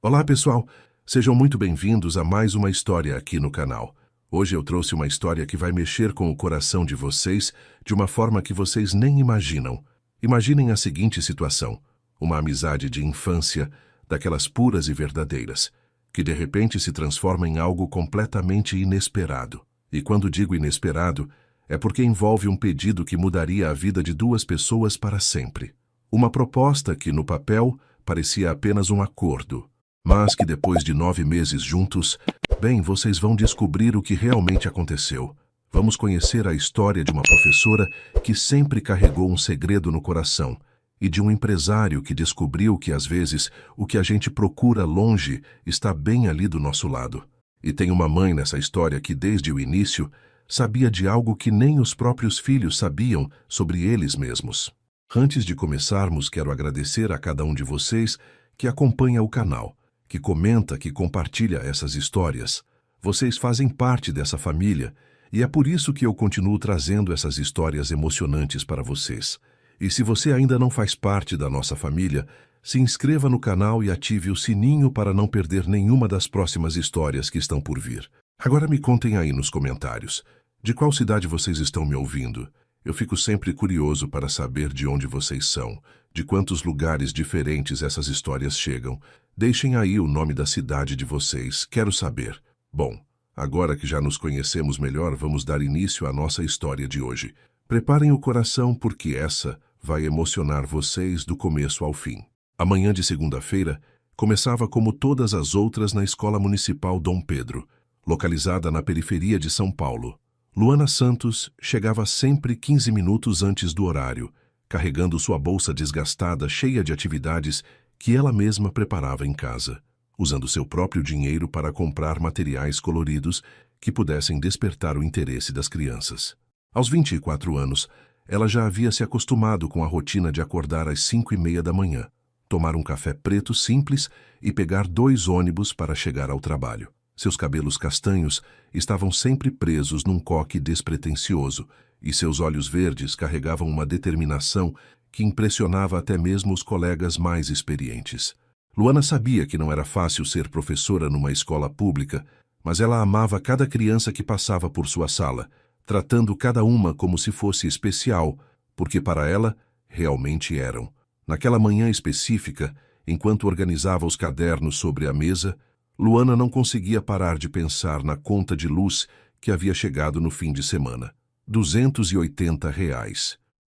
Olá, pessoal! Sejam muito bem-vindos a mais uma história aqui no canal. Hoje eu trouxe uma história que vai mexer com o coração de vocês de uma forma que vocês nem imaginam. Imaginem a seguinte situação: uma amizade de infância, daquelas puras e verdadeiras, que de repente se transforma em algo completamente inesperado. E quando digo inesperado, é porque envolve um pedido que mudaria a vida de duas pessoas para sempre. Uma proposta que, no papel, parecia apenas um acordo, mas que depois de 9 meses juntos, bem, vocês vão descobrir o que realmente aconteceu. Vamos conhecer a história de uma professora que sempre carregou um segredo no coração e de um empresário que descobriu que, às vezes, o que a gente procura longe está bem ali do nosso lado. E tem uma mãe nessa história que, desde o início, sabia de algo que nem os próprios filhos sabiam sobre eles mesmos. Antes de começarmos, quero agradecer a cada um de vocês que acompanha o canal, que comenta, que compartilha essas histórias. Vocês fazem parte dessa família e é por isso que eu continuo trazendo essas histórias emocionantes para vocês. E se você ainda não faz parte da nossa família, se inscreva no canal e ative o sininho para não perder nenhuma das próximas histórias que estão por vir. Agora me contem aí nos comentários, de qual cidade vocês estão me ouvindo? Eu fico sempre curioso para saber de onde vocês são, de quantos lugares diferentes essas histórias chegam. Deixem aí o nome da cidade de vocês, quero saber. Bom, agora que já nos conhecemos melhor, vamos dar início à nossa história de hoje. Preparem o coração porque essa vai emocionar vocês do começo ao fim. A manhã de segunda-feira começava como todas as outras na Escola Municipal Dom Pedro, localizada na periferia de São Paulo. Luana Santos chegava sempre 15 minutos antes do horário, carregando sua bolsa desgastada cheia de atividades que ela mesma preparava em casa, usando seu próprio dinheiro para comprar materiais coloridos que pudessem despertar o interesse das crianças. Aos 24 anos, ela já havia se acostumado com a rotina de acordar às 5:30 da manhã, tomar um café preto simples e pegar 2 ônibus para chegar ao trabalho. Seus cabelos castanhos estavam sempre presos num coque despretensioso e seus olhos verdes carregavam uma determinação que impressionava até mesmo os colegas mais experientes. Luana sabia que não era fácil ser professora numa escola pública, mas ela amava cada criança que passava por sua sala, tratando cada uma como se fosse especial, porque para ela realmente eram. Naquela manhã específica, enquanto organizava os cadernos sobre a mesa, Luana não conseguia parar de pensar na conta de luz que havia chegado no fim de semana. R$ 280.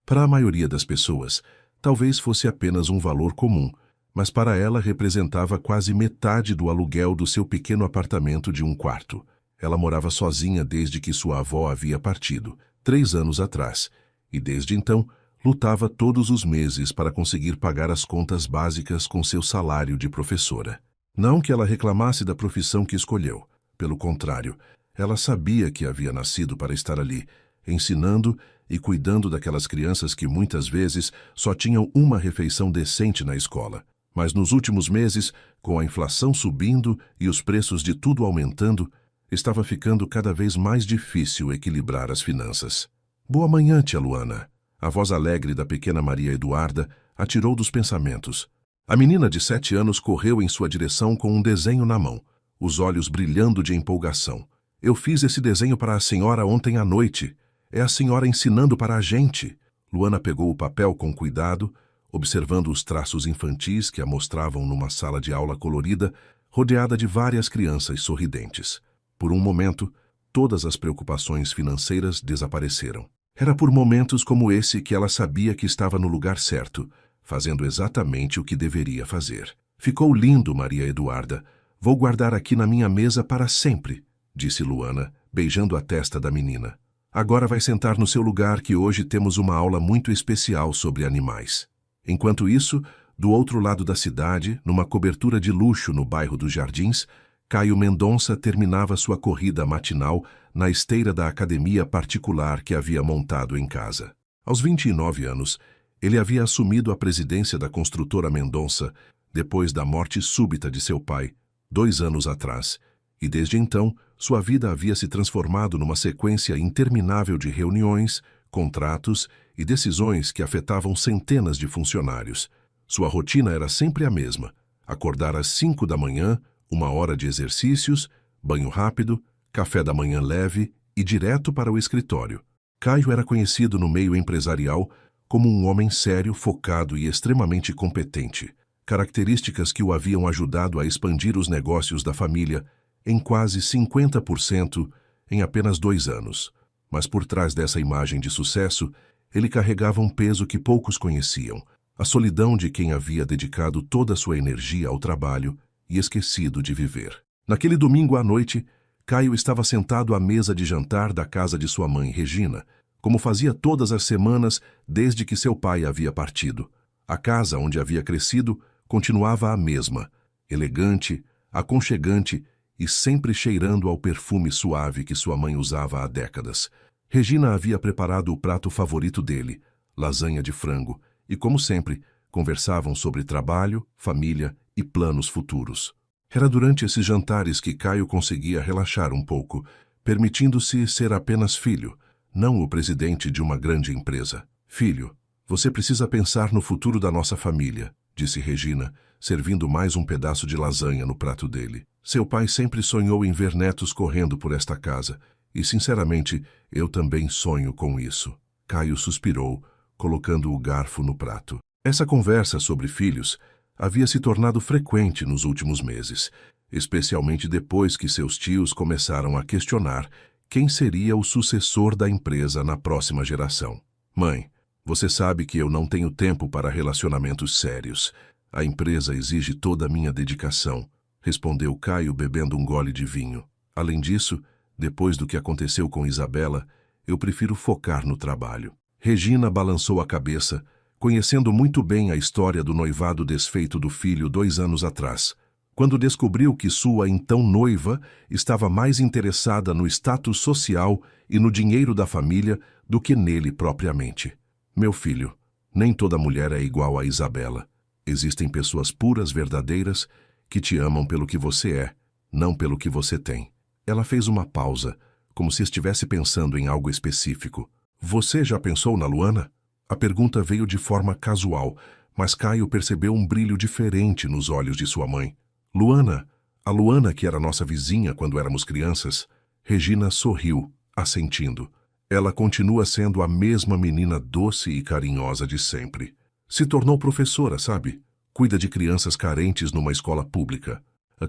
Para a maioria das pessoas, talvez fosse apenas um valor comum, mas para ela representava quase metade do aluguel do seu pequeno apartamento de 1 quarto. Ela morava sozinha desde que sua avó havia partido, 3 anos atrás, e desde então lutava todos os meses para conseguir pagar as contas básicas com seu salário de professora. Não que ela reclamasse da profissão que escolheu. Pelo contrário, ela sabia que havia nascido para estar ali, ensinando e cuidando daquelas crianças que muitas vezes só tinham uma refeição decente na escola. Mas nos últimos meses, com a inflação subindo e os preços de tudo aumentando, estava ficando cada vez mais difícil equilibrar as finanças. Boa manhã, tia Luana. A voz alegre da pequena Maria Eduarda a tirou dos pensamentos. A menina de 7 anos correu em sua direção com um desenho na mão, os olhos brilhando de empolgação. Eu fiz esse desenho para a senhora ontem à noite. É a senhora ensinando para a gente. Luana pegou o papel com cuidado, observando os traços infantis que a mostravam numa sala de aula colorida, rodeada de várias crianças sorridentes. Por um momento, todas as preocupações financeiras desapareceram. Era por momentos como esse que ela sabia que estava no lugar certo, fazendo exatamente o que deveria fazer. Ficou lindo, Maria Eduarda. Vou guardar aqui na minha mesa para sempre, disse Luana, beijando a testa da menina. Agora vai sentar no seu lugar que hoje temos uma aula muito especial sobre animais. Enquanto isso, do outro lado da cidade, numa cobertura de luxo no bairro dos Jardins, Caio Mendonça terminava sua corrida matinal na esteira da academia particular que havia montado em casa. Aos 29 anos, ele havia assumido a presidência da construtora Mendonça depois da morte súbita de seu pai, 2 anos atrás, e desde então sua vida havia se transformado numa sequência interminável de reuniões, contratos e decisões que afetavam centenas de funcionários. Sua rotina era sempre a mesma: Acordar às 5 da manhã, 1 hora de exercícios, banho rápido, café da manhã leve e direto para o escritório. Caio era conhecido no meio empresarial como um homem sério, focado e extremamente competente, características que o haviam ajudado a expandir os negócios da família em quase 50% em apenas 2 anos. Mas por trás dessa imagem de sucesso, ele carregava um peso que poucos conheciam, a solidão de quem havia dedicado toda a sua energia ao trabalho e esquecido de viver. Naquele domingo à noite, Caio estava sentado à mesa de jantar da casa de sua mãe, Regina, como fazia todas as semanas desde que seu pai havia partido. A casa onde havia crescido continuava a mesma, elegante, aconchegante e sempre cheirando ao perfume suave que sua mãe usava há décadas. Regina havia preparado o prato favorito dele, lasanha de frango, e, como sempre, conversavam sobre trabalho, família e planos futuros. Era durante esses jantares que Caio conseguia relaxar um pouco, permitindo-se ser apenas filho, não o presidente de uma grande empresa. Filho, você precisa pensar no futuro da nossa família, disse Regina, servindo mais um pedaço de lasanha no prato dele. Seu pai sempre sonhou em ver netos correndo por esta casa, e, sinceramente, eu também sonho com isso. Caio suspirou, colocando o garfo no prato. Essa conversa sobre filhos havia se tornado frequente nos últimos meses, especialmente depois que seus tios começaram a questionar quem seria o sucessor da empresa na próxima geração. Mãe, você sabe que eu não tenho tempo para relacionamentos sérios. A empresa exige toda a minha dedicação, respondeu Caio bebendo um gole de vinho. Além disso, depois do que aconteceu com Isabela, eu prefiro focar no trabalho. Regina balançou a cabeça, conhecendo muito bem a história do noivado desfeito do filho 2 anos atrás, quando descobriu que sua então noiva estava mais interessada no status social e no dinheiro da família do que nele propriamente. Meu filho, nem toda mulher é igual a Isabela. Existem pessoas puras, verdadeiras, que te amam pelo que você é, não pelo que você tem. Ela fez uma pausa, como se estivesse pensando em algo específico. Você já pensou na Luana? A pergunta veio de forma casual, mas Caio percebeu um brilho diferente nos olhos de sua mãe. Luana, a Luana que era nossa vizinha quando éramos crianças. Regina sorriu, assentindo. Ela continua sendo a mesma menina doce e carinhosa de sempre. Se tornou professora, sabe? Cuida de crianças carentes numa escola pública.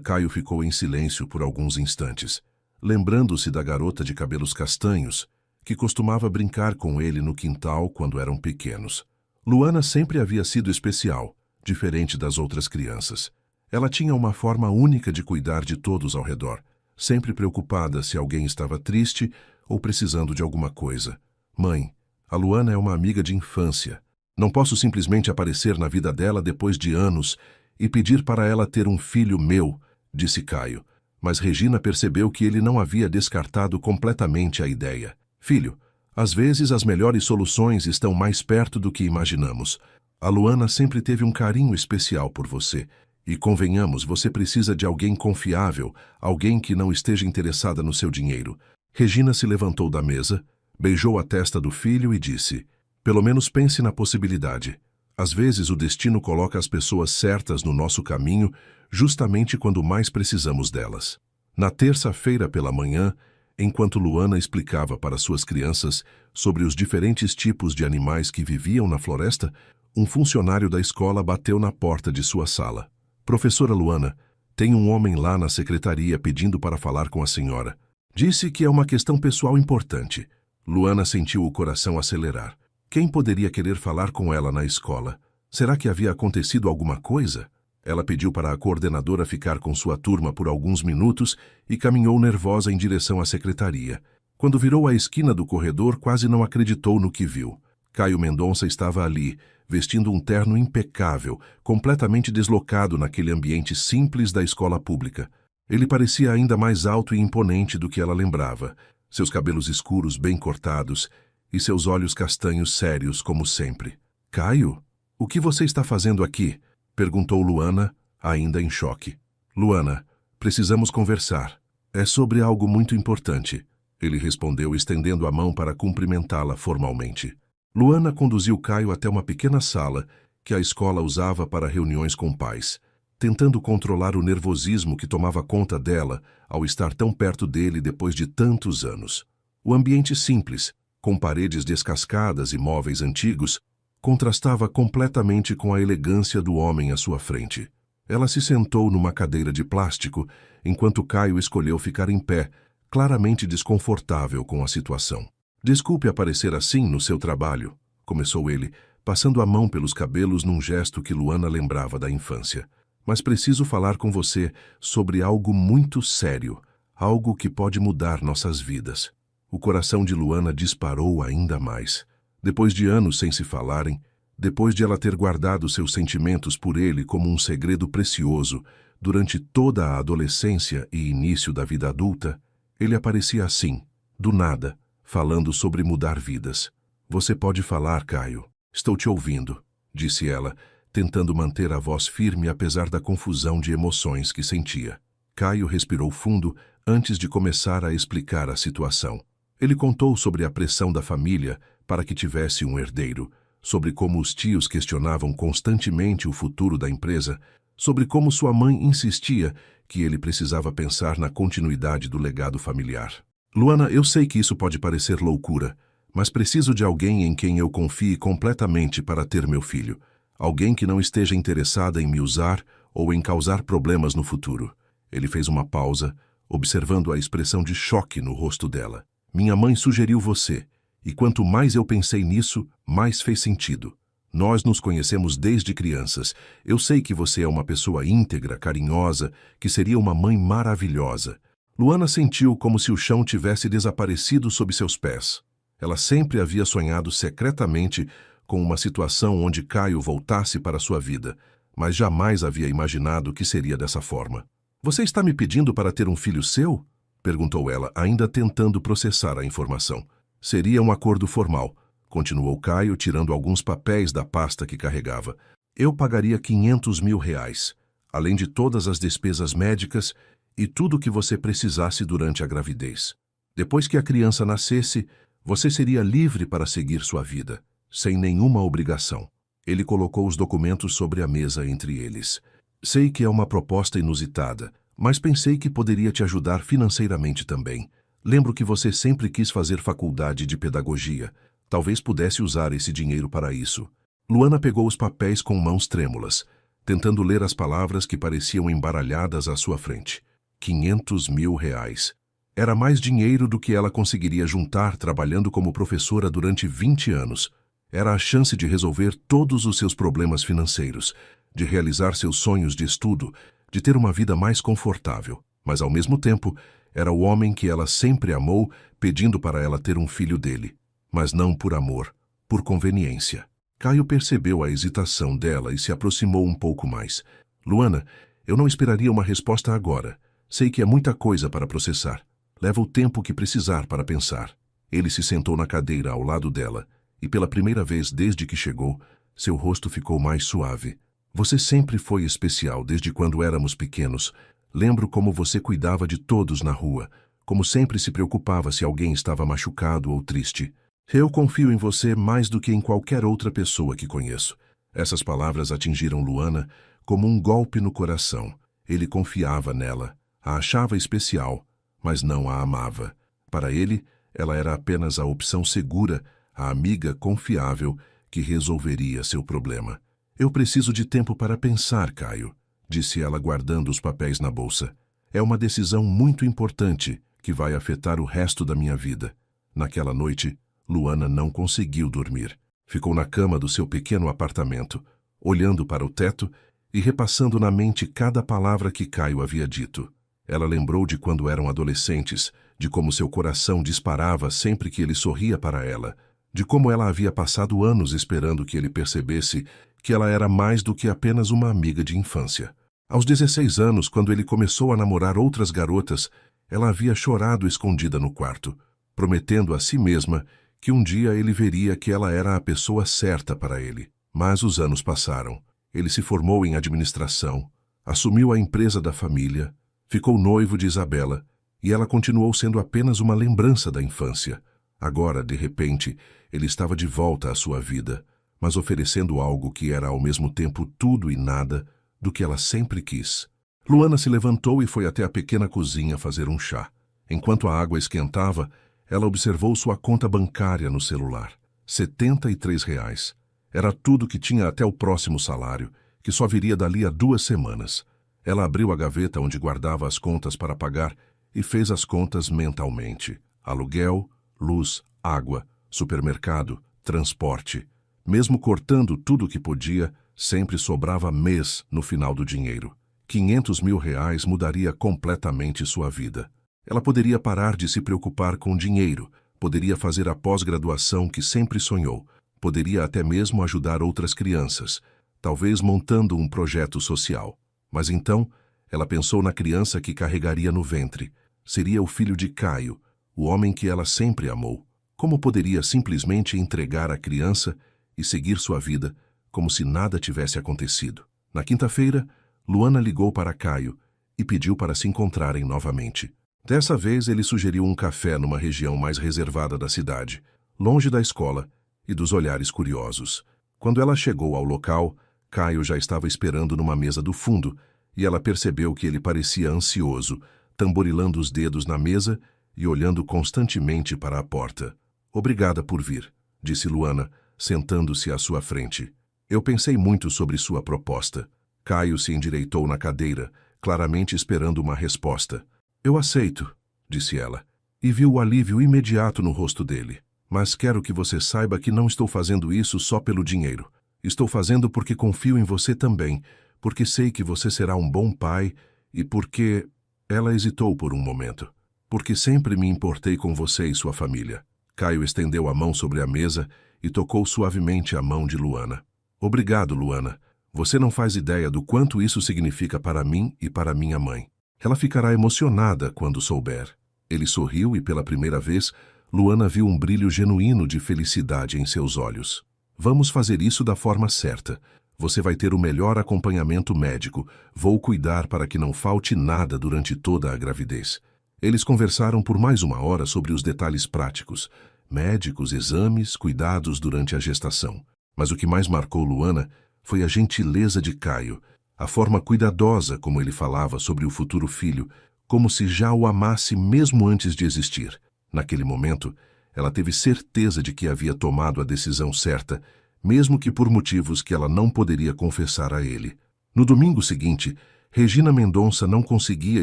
Caio ficou em silêncio por alguns instantes, lembrando-se da garota de cabelos castanhos, que costumava brincar com ele no quintal quando eram pequenos. Luana sempre havia sido especial, diferente das outras crianças. Ela tinha uma forma única de cuidar de todos ao redor, sempre preocupada se alguém estava triste ou precisando de alguma coisa. Mãe, a Luana é uma amiga de infância. Não posso simplesmente aparecer na vida dela depois de anos e pedir para ela ter um filho meu, disse Caio, mas Regina percebeu que ele não havia descartado completamente a ideia. Filho, às vezes as melhores soluções estão mais perto do que imaginamos. A Luana sempre teve um carinho especial por você. E convenhamos, você precisa de alguém confiável, alguém que não esteja interessada no seu dinheiro. Regina se levantou da mesa, beijou a testa do filho e disse, pelo menos pense na possibilidade. Às vezes o destino coloca as pessoas certas no nosso caminho justamente quando mais precisamos delas. Na terça-feira pela manhã, enquanto Luana explicava para suas crianças sobre os diferentes tipos de animais que viviam na floresta, um funcionário da escola bateu na porta de sua sala. Professora Luana, tem um homem lá na secretaria pedindo para falar com a senhora. Disse que é uma questão pessoal importante. Luana sentiu o coração acelerar. Quem poderia querer falar com ela na escola? Será que havia acontecido alguma coisa? Ela pediu para a coordenadora ficar com sua turma por alguns minutos e caminhou nervosa em direção à secretaria. Quando virou a esquina do corredor, quase não acreditou no que viu. Caio Mendonça estava ali, vestindo um terno impecável, completamente deslocado naquele ambiente simples da escola pública. Ele parecia ainda mais alto e imponente do que ela lembrava, seus cabelos escuros bem cortados e seus olhos castanhos sérios como sempre. Caio, o que você está fazendo aqui? Perguntou Luana, ainda em choque. Luana, precisamos conversar. É sobre algo muito importante. Ele respondeu, estendendo a mão para cumprimentá-la formalmente. Luana conduziu Caio até uma pequena sala que a escola usava para reuniões com pais. tentando controlar o nervosismo que tomava conta dela ao estar tão perto dele depois de tantos anos. O ambiente simples, com paredes descascadas e móveis antigos, contrastava completamente com a elegância do homem à sua frente. Ela se sentou numa cadeira de plástico, enquanto Caio escolheu ficar em pé, claramente desconfortável com a situação. "Desculpe aparecer assim no seu trabalho", começou ele, passando a mão pelos cabelos num gesto que Luana lembrava da infância. "Mas preciso falar com você sobre algo muito sério, algo que pode mudar nossas vidas." O coração de Luana disparou ainda mais. Depois de anos sem se falarem, depois de ela ter guardado seus sentimentos por ele como um segredo precioso durante toda a adolescência e início da vida adulta, ele aparecia assim, do nada, falando sobre mudar vidas. "Você pode falar, Caio. Estou te ouvindo", disse ela, tentando manter a voz firme apesar da confusão de emoções que sentia. Caio respirou fundo antes de começar a explicar a situação. Ele contou sobre a pressão da família para que tivesse um herdeiro, sobre como os tios questionavam constantemente o futuro da empresa, sobre como sua mãe insistia que ele precisava pensar na continuidade do legado familiar. "Luana, eu sei que isso pode parecer loucura, mas preciso de alguém em quem eu confie completamente para ter meu filho. Alguém que não esteja interessada em me usar ou em causar problemas no futuro." Ele fez uma pausa, observando a expressão de choque no rosto dela. "Minha mãe sugeriu você, e quanto mais eu pensei nisso, mais fez sentido. Nós nos conhecemos desde crianças. Eu sei que você é uma pessoa íntegra, carinhosa, que seria uma mãe maravilhosa." Luana sentiu como se o chão tivesse desaparecido sob seus pés. Ela sempre havia sonhado secretamente com uma situação onde Caio voltasse para sua vida, mas jamais havia imaginado que seria dessa forma. "Você está me pedindo para ter um filho seu?" perguntou ela, ainda tentando processar a informação. "Seria um acordo formal", continuou Caio, tirando alguns papéis da pasta que carregava. "Eu pagaria R$ 500.000, além de todas as despesas médicas e tudo o que você precisasse durante a gravidez. Depois que a criança nascesse, você seria livre para seguir sua vida, sem nenhuma obrigação." Ele colocou os documentos sobre a mesa entre eles. "Sei que é uma proposta inusitada, mas pensei que poderia te ajudar financeiramente também. Lembro que você sempre quis fazer faculdade de pedagogia. Talvez pudesse usar esse dinheiro para isso." Luana pegou os papéis com mãos trêmulas, tentando ler as palavras que pareciam embaralhadas à sua frente. R$ 500.000. Era mais dinheiro do que ela conseguiria juntar trabalhando como professora durante 20 anos. Era a chance de resolver todos os seus problemas financeiros, de realizar seus sonhos de estudo, de ter uma vida mais confortável. Mas, ao mesmo tempo, era o homem que ela sempre amou, pedindo para ela ter um filho dele. Mas não por amor, por conveniência. Caio percebeu a hesitação dela e se aproximou um pouco mais. "Luana, eu não esperaria uma resposta agora. Sei que é muita coisa para processar. Leva o tempo que precisar para pensar." Ele se sentou na cadeira ao lado dela, e pela primeira vez desde que chegou, seu rosto ficou mais suave. "Você sempre foi especial desde quando éramos pequenos. Lembro como você cuidava de todos na rua, como sempre se preocupava se alguém estava machucado ou triste. Eu confio em você mais do que em qualquer outra pessoa que conheço." Essas palavras atingiram Luana como um golpe no coração. Ele confiava nela, a achava especial, mas não a amava. Para ele, ela era apenas a opção segura, a amiga confiável que resolveria seu problema. "Eu preciso de tempo para pensar, Caio", disse ela guardando os papéis na bolsa. "É uma decisão muito importante que vai afetar o resto da minha vida." Naquela noite, Luana não conseguiu dormir. Ficou na cama do seu pequeno apartamento, olhando para o teto e repassando na mente cada palavra que Caio havia dito. Ela lembrou de quando eram adolescentes, de como seu coração disparava sempre que ele sorria para ela, de como ela havia passado anos esperando que ele percebesse que ela era mais do que apenas uma amiga de infância. Aos 16 anos, quando ele começou a namorar outras garotas, ela havia chorado escondida no quarto, prometendo a si mesma que um dia ele veria que ela era a pessoa certa para ele. Mas os anos passaram. Ele se formou em administração, assumiu a empresa da família, ficou noivo de Isabela, e ela continuou sendo apenas uma lembrança da infância. Agora, de repente, ele estava de volta à sua vida, mas oferecendo algo que era ao mesmo tempo tudo e nada, do que ela sempre quis. Luana se levantou e foi até a pequena cozinha fazer um chá. Enquanto a água esquentava, ela observou sua conta bancária no celular. R$ 73. Era tudo que tinha até o próximo salário, que só viria dali a 2 semanas. Ela abriu a gaveta onde guardava as contas para pagar e fez as contas mentalmente. Aluguel, luz, água, supermercado, transporte. Mesmo cortando tudo o que podia, sempre sobrava mês no final do dinheiro. R$ 500 mil mudaria completamente sua vida. Ela poderia parar de se preocupar com dinheiro, poderia fazer a pós-graduação que sempre sonhou, poderia até mesmo ajudar outras crianças, talvez montando um projeto social. Mas então, ela pensou na criança que carregaria no ventre. Seria o filho de Caio, o homem que ela sempre amou. Como poderia simplesmente entregar a criança e seguir sua vida como se nada tivesse acontecido? Na quinta-feira, Luana ligou para Caio e pediu para se encontrarem novamente. Dessa vez, ele sugeriu um café numa região mais reservada da cidade, longe da escola e dos olhares curiosos. Quando ela chegou ao local, Caio já estava esperando numa mesa do fundo e ela percebeu que ele parecia ansioso, tamborilando os dedos na mesa e olhando constantemente para a porta. "Obrigada por vir", disse Luana, sentando-se à sua frente. "Eu pensei muito sobre sua proposta." Caio se endireitou na cadeira, claramente esperando uma resposta. "Eu aceito", disse ela, e viu o alívio imediato no rosto dele. "Mas quero que você saiba que não estou fazendo isso só pelo dinheiro. Estou fazendo porque confio em você também, porque sei que você será um bom pai e porque..." Ela hesitou por um momento. "Porque sempre me importei com você e sua família." Caio estendeu a mão sobre a mesa e tocou suavemente a mão de Luana. "Obrigado, Luana. Você não faz ideia do quanto isso significa para mim e para minha mãe. Ela ficará emocionada quando souber." Ele sorriu e, pela primeira vez, Luana viu um brilho genuíno de felicidade em seus olhos. "Vamos fazer isso da forma certa. Você vai ter o melhor acompanhamento médico. Vou cuidar para que não falte nada durante toda a gravidez." Eles conversaram por mais 1 hora sobre os detalhes práticos, médicos, exames, cuidados durante a gestação. Mas o que mais marcou Luana foi a gentileza de Caio, a forma cuidadosa como ele falava sobre o futuro filho, como se já o amasse mesmo antes de existir. Naquele momento, ela teve certeza de que havia tomado a decisão certa, mesmo que por motivos que ela não poderia confessar a ele. No domingo seguinte, Regina Mendonça não conseguia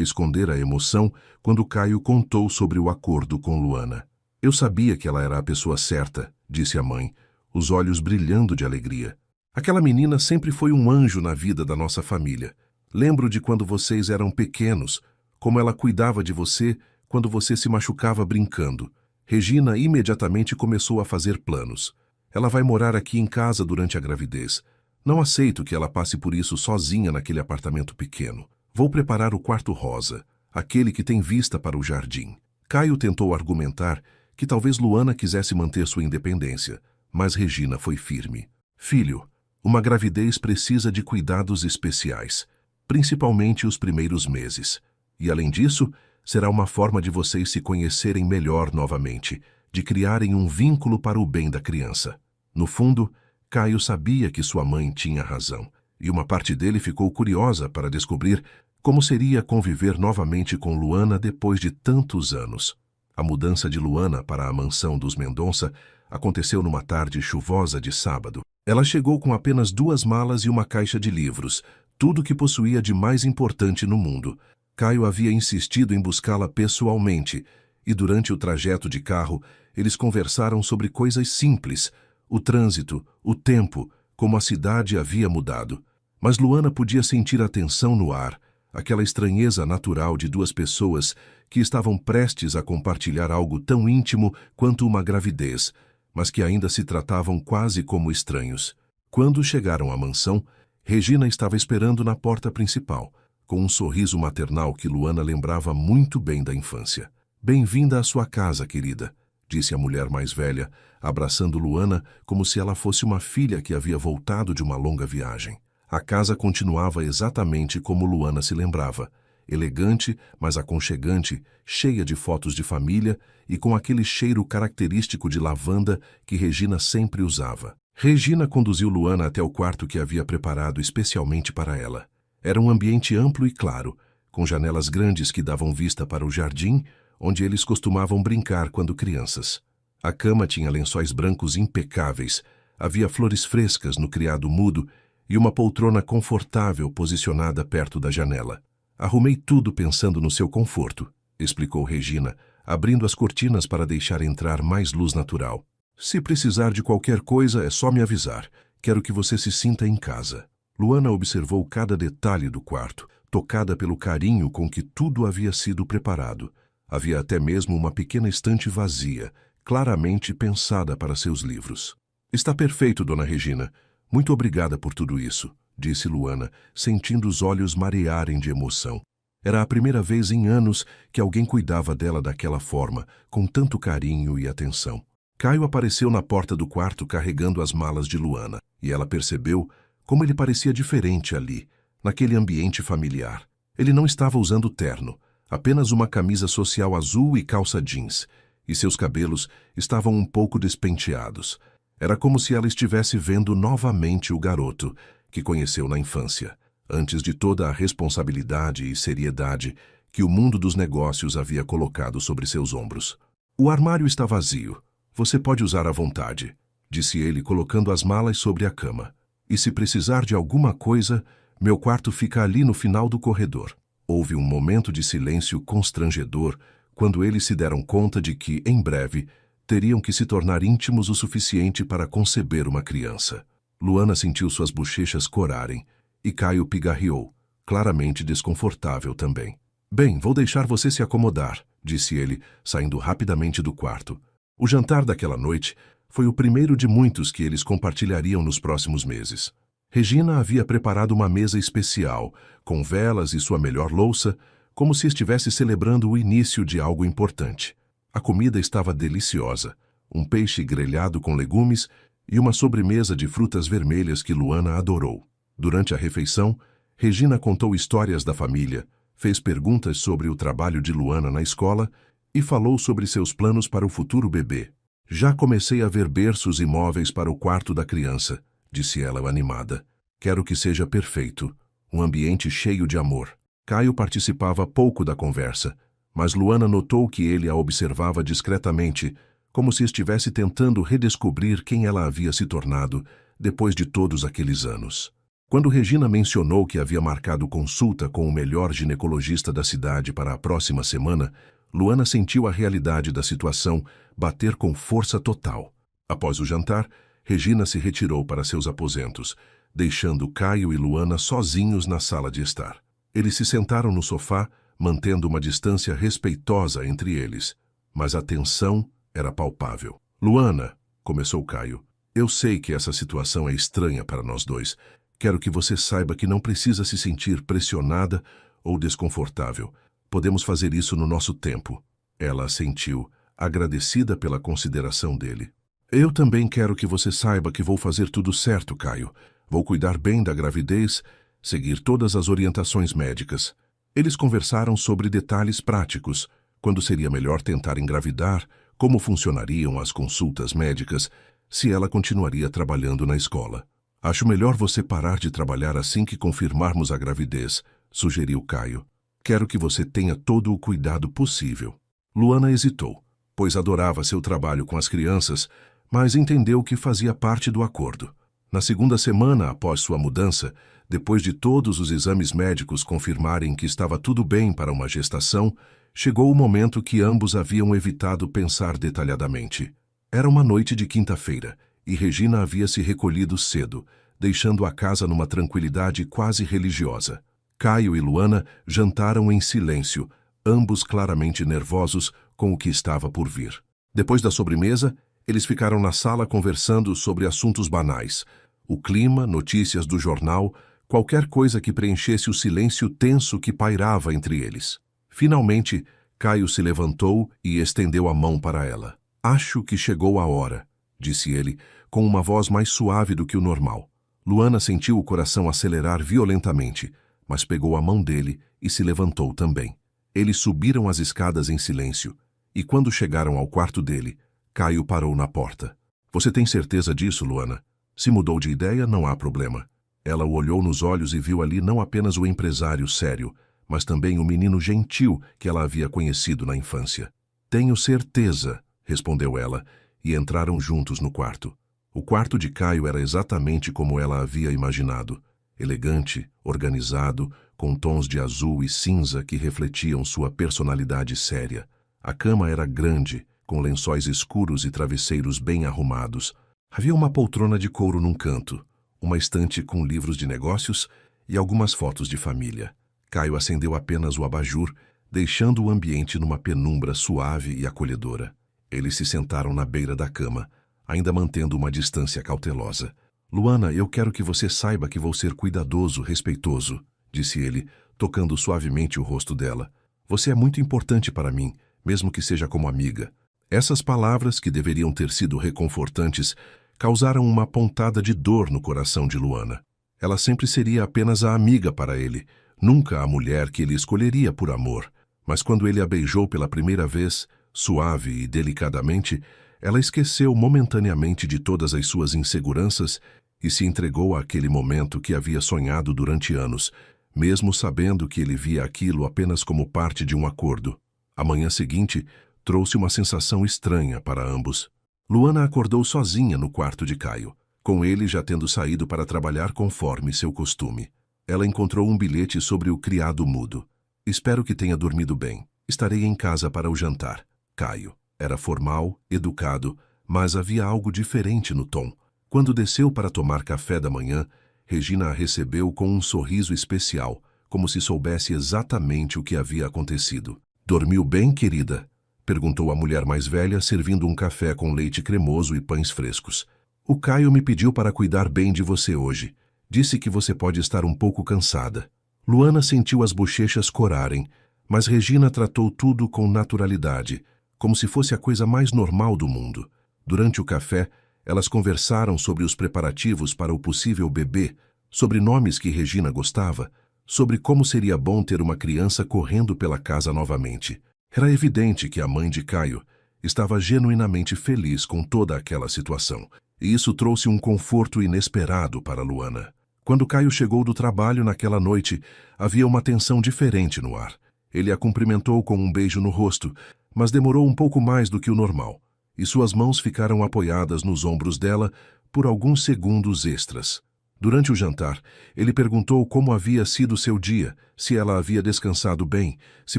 esconder a emoção quando Caio contou sobre o acordo com Luana. "Eu sabia que ela era a pessoa certa", disse a mãe, os olhos brilhando de alegria. "Aquela menina sempre foi um anjo na vida da nossa família. Lembro de quando vocês eram pequenos, como ela cuidava de você quando você se machucava brincando." Regina imediatamente começou a fazer planos. "Ela vai morar aqui em casa durante a gravidez. Não aceito que ela passe por isso sozinha naquele apartamento pequeno. Vou preparar o quarto rosa, aquele que tem vista para o jardim." Caio tentou argumentar que talvez Luana quisesse manter sua independência, mas Regina foi firme. "Filho, uma gravidez precisa de cuidados especiais, principalmente os primeiros meses. E além disso, será uma forma de vocês se conhecerem melhor novamente, de criarem um vínculo para o bem da criança." No fundo, Caio sabia que sua mãe tinha razão, e uma parte dele ficou curiosa para descobrir como seria conviver novamente com Luana depois de tantos anos. A mudança de Luana para a mansão dos Mendonça aconteceu numa tarde chuvosa de sábado. Ela chegou com apenas 2 malas e uma caixa de livros, tudo que possuía de mais importante no mundo. Caio havia insistido em buscá-la pessoalmente, e durante o trajeto de carro, eles conversaram sobre coisas simples, o trânsito, o tempo, como a cidade havia mudado. Mas Luana podia sentir a tensão no ar, aquela estranheza natural de 2 pessoas que estavam prestes a compartilhar algo tão íntimo quanto uma gravidez, mas que ainda se tratavam quase como estranhos. Quando chegaram à mansão, Regina estava esperando na porta principal, com um sorriso maternal que Luana lembrava muito bem da infância. "Bem-vinda à sua casa, querida", disse a mulher mais velha, abraçando Luana como se ela fosse uma filha que havia voltado de uma longa viagem. A casa continuava exatamente como Luana se lembrava, elegante, mas aconchegante, cheia de fotos de família e com aquele cheiro característico de lavanda que Regina sempre usava. Regina conduziu Luana até o quarto que havia preparado especialmente para ela. Era um ambiente amplo e claro, com janelas grandes que davam vista para o jardim, onde eles costumavam brincar quando crianças. A cama tinha lençóis brancos impecáveis, havia flores frescas no criado mudo e uma poltrona confortável posicionada perto da janela. Arrumei tudo pensando no seu conforto, explicou Regina, abrindo as cortinas para deixar entrar mais luz natural. Se precisar de qualquer coisa, é só me avisar. Quero que você se sinta em casa. Luana observou cada detalhe do quarto, tocada pelo carinho com que tudo havia sido preparado. Havia até mesmo uma pequena estante vazia, claramente pensada para seus livros. Está perfeito, dona Regina. Muito obrigada por tudo isso, disse Luana, sentindo os olhos marearem de emoção. Era a primeira vez em anos que alguém cuidava dela daquela forma, com tanto carinho e atenção. Caio apareceu na porta do quarto carregando as malas de Luana, e ela percebeu como ele parecia diferente ali, naquele ambiente familiar. Ele não estava usando terno, apenas uma camisa social azul e calça jeans, e seus cabelos estavam um pouco despenteados. Era como se ela estivesse vendo novamente o garoto que conheceu na infância, antes de toda a responsabilidade e seriedade que o mundo dos negócios havia colocado sobre seus ombros. O armário está vazio. Você pode usar à vontade, disse ele, colocando as malas sobre a cama. E se precisar de alguma coisa, meu quarto fica ali no final do corredor. Houve um momento de silêncio constrangedor quando eles se deram conta de que, em breve, teriam que se tornar íntimos o suficiente para conceber uma criança. Luana sentiu suas bochechas corarem e Caio pigarreou, claramente desconfortável também. Bem, vou deixar você se acomodar, disse ele, saindo rapidamente do quarto. O jantar daquela noite foi o primeiro de muitos que eles compartilhariam nos próximos meses. Regina havia preparado uma mesa especial, com velas e sua melhor louça, como se estivesse celebrando o início de algo importante. A comida estava deliciosa, um peixe grelhado com legumes e uma sobremesa de frutas vermelhas que Luana adorou. Durante a refeição, Regina contou histórias da família, fez perguntas sobre o trabalho de Luana na escola e falou sobre seus planos para o futuro bebê. Já comecei a ver berços e móveis para o quarto da criança, disse ela animada. Quero que seja perfeito, um ambiente cheio de amor. Caio participava pouco da conversa, mas Luana notou que ele a observava discretamente, como se estivesse tentando redescobrir quem ela havia se tornado depois de todos aqueles anos. Quando Regina mencionou que havia marcado consulta com o melhor ginecologista da cidade para a próxima semana, Luana sentiu a realidade da situação bater com força total. Após o jantar, Regina se retirou para seus aposentos, deixando Caio e Luana sozinhos na sala de estar. Eles se sentaram no sofá, mantendo uma distância respeitosa entre eles, mas a tensão era palpável. Luana, começou Caio, eu sei que essa situação é estranha para nós dois. Quero que você saiba que não precisa se sentir pressionada ou desconfortável. Podemos fazer isso no nosso tempo. Ela assentiu, agradecida pela consideração dele. Eu também quero que você saiba que vou fazer tudo certo, Caio. Vou cuidar bem da gravidez, seguir todas as orientações médicas. Eles conversaram sobre detalhes práticos, quando seria melhor tentar engravidar, como funcionariam as consultas médicas, se ela continuaria trabalhando na escola. Acho melhor você parar de trabalhar assim que confirmarmos a gravidez, sugeriu Caio. Quero que você tenha todo o cuidado possível. Luana hesitou, pois adorava seu trabalho com as crianças, mas entendeu que fazia parte do acordo. Na segunda semana após sua mudança, depois de todos os exames médicos confirmarem que estava tudo bem para uma gestação, chegou o momento que ambos haviam evitado pensar detalhadamente. Era uma noite de quinta-feira, e Regina havia se recolhido cedo, deixando a casa numa tranquilidade quase religiosa. Caio e Luana jantaram em silêncio, ambos claramente nervosos com o que estava por vir. Depois da sobremesa, eles ficaram na sala conversando sobre assuntos banais, o clima, notícias do jornal, qualquer coisa que preenchesse o silêncio tenso que pairava entre eles. Finalmente, Caio se levantou e estendeu a mão para ela. Acho que chegou a hora, disse ele, com uma voz mais suave do que o normal. Luana sentiu o coração acelerar violentamente, mas pegou a mão dele e se levantou também. Eles subiram as escadas em silêncio, e quando chegaram ao quarto dele, Caio parou na porta. Você tem certeza disso, Luana? Se mudou de ideia, não há problema. Ela o olhou nos olhos e viu ali não apenas o empresário sério, mas também o menino gentil que ela havia conhecido na infância. Tenho certeza, respondeu ela, e entraram juntos no quarto. O quarto de Caio era exatamente como ela havia imaginado. Elegante, organizado, com tons de azul e cinza que refletiam sua personalidade séria. A cama era grande, com lençóis escuros e travesseiros bem arrumados. Havia uma poltrona de couro num canto, uma estante com livros de negócios e algumas fotos de família. Caio acendeu apenas o abajur, deixando o ambiente numa penumbra suave e acolhedora. Eles se sentaram na beira da cama, ainda mantendo uma distância cautelosa. Luana, eu quero que você saiba que vou ser cuidadoso, respeitoso, disse ele, tocando suavemente o rosto dela. Você é muito importante para mim, mesmo que seja como amiga. Essas palavras, que deveriam ter sido reconfortantes, causaram uma pontada de dor no coração de Luana. Ela sempre seria apenas a amiga para ele, nunca a mulher que ele escolheria por amor. Mas quando ele a beijou pela primeira vez, suave e delicadamente, ela esqueceu momentaneamente de todas as suas inseguranças e se entregou àquele momento que havia sonhado durante anos, mesmo sabendo que ele via aquilo apenas como parte de um acordo. A manhã seguinte trouxe uma sensação estranha para ambos. Luana acordou sozinha no quarto de Caio, com ele já tendo saído para trabalhar conforme seu costume. Ela encontrou um bilhete sobre o criado mudo. Espero que tenha dormido bem. Estarei em casa para o jantar. Caio. Era formal, educado, mas havia algo diferente no tom. Quando desceu para tomar café da manhã, Regina a recebeu com um sorriso especial, como se soubesse exatamente o que havia acontecido. Dormiu bem, querida? Perguntou a mulher mais velha, servindo um café com leite cremoso e pães frescos. O Caio me pediu para cuidar bem de você hoje. Disse que você pode estar um pouco cansada. Luana sentiu as bochechas corarem, mas Regina tratou tudo com naturalidade, como se fosse a coisa mais normal do mundo. Durante o café, elas conversaram sobre os preparativos para o possível bebê, sobre nomes que Regina gostava, sobre como seria bom ter uma criança correndo pela casa novamente. Era evidente que a mãe de Caio estava genuinamente feliz com toda aquela situação, e isso trouxe um conforto inesperado para Luana. Quando Caio chegou do trabalho naquela noite, havia uma tensão diferente no ar. Ele a cumprimentou com um beijo no rosto, mas demorou um pouco mais do que o normal, e suas mãos ficaram apoiadas nos ombros dela por alguns segundos extras. Durante o jantar, ele perguntou como havia sido seu dia, se ela havia descansado bem, se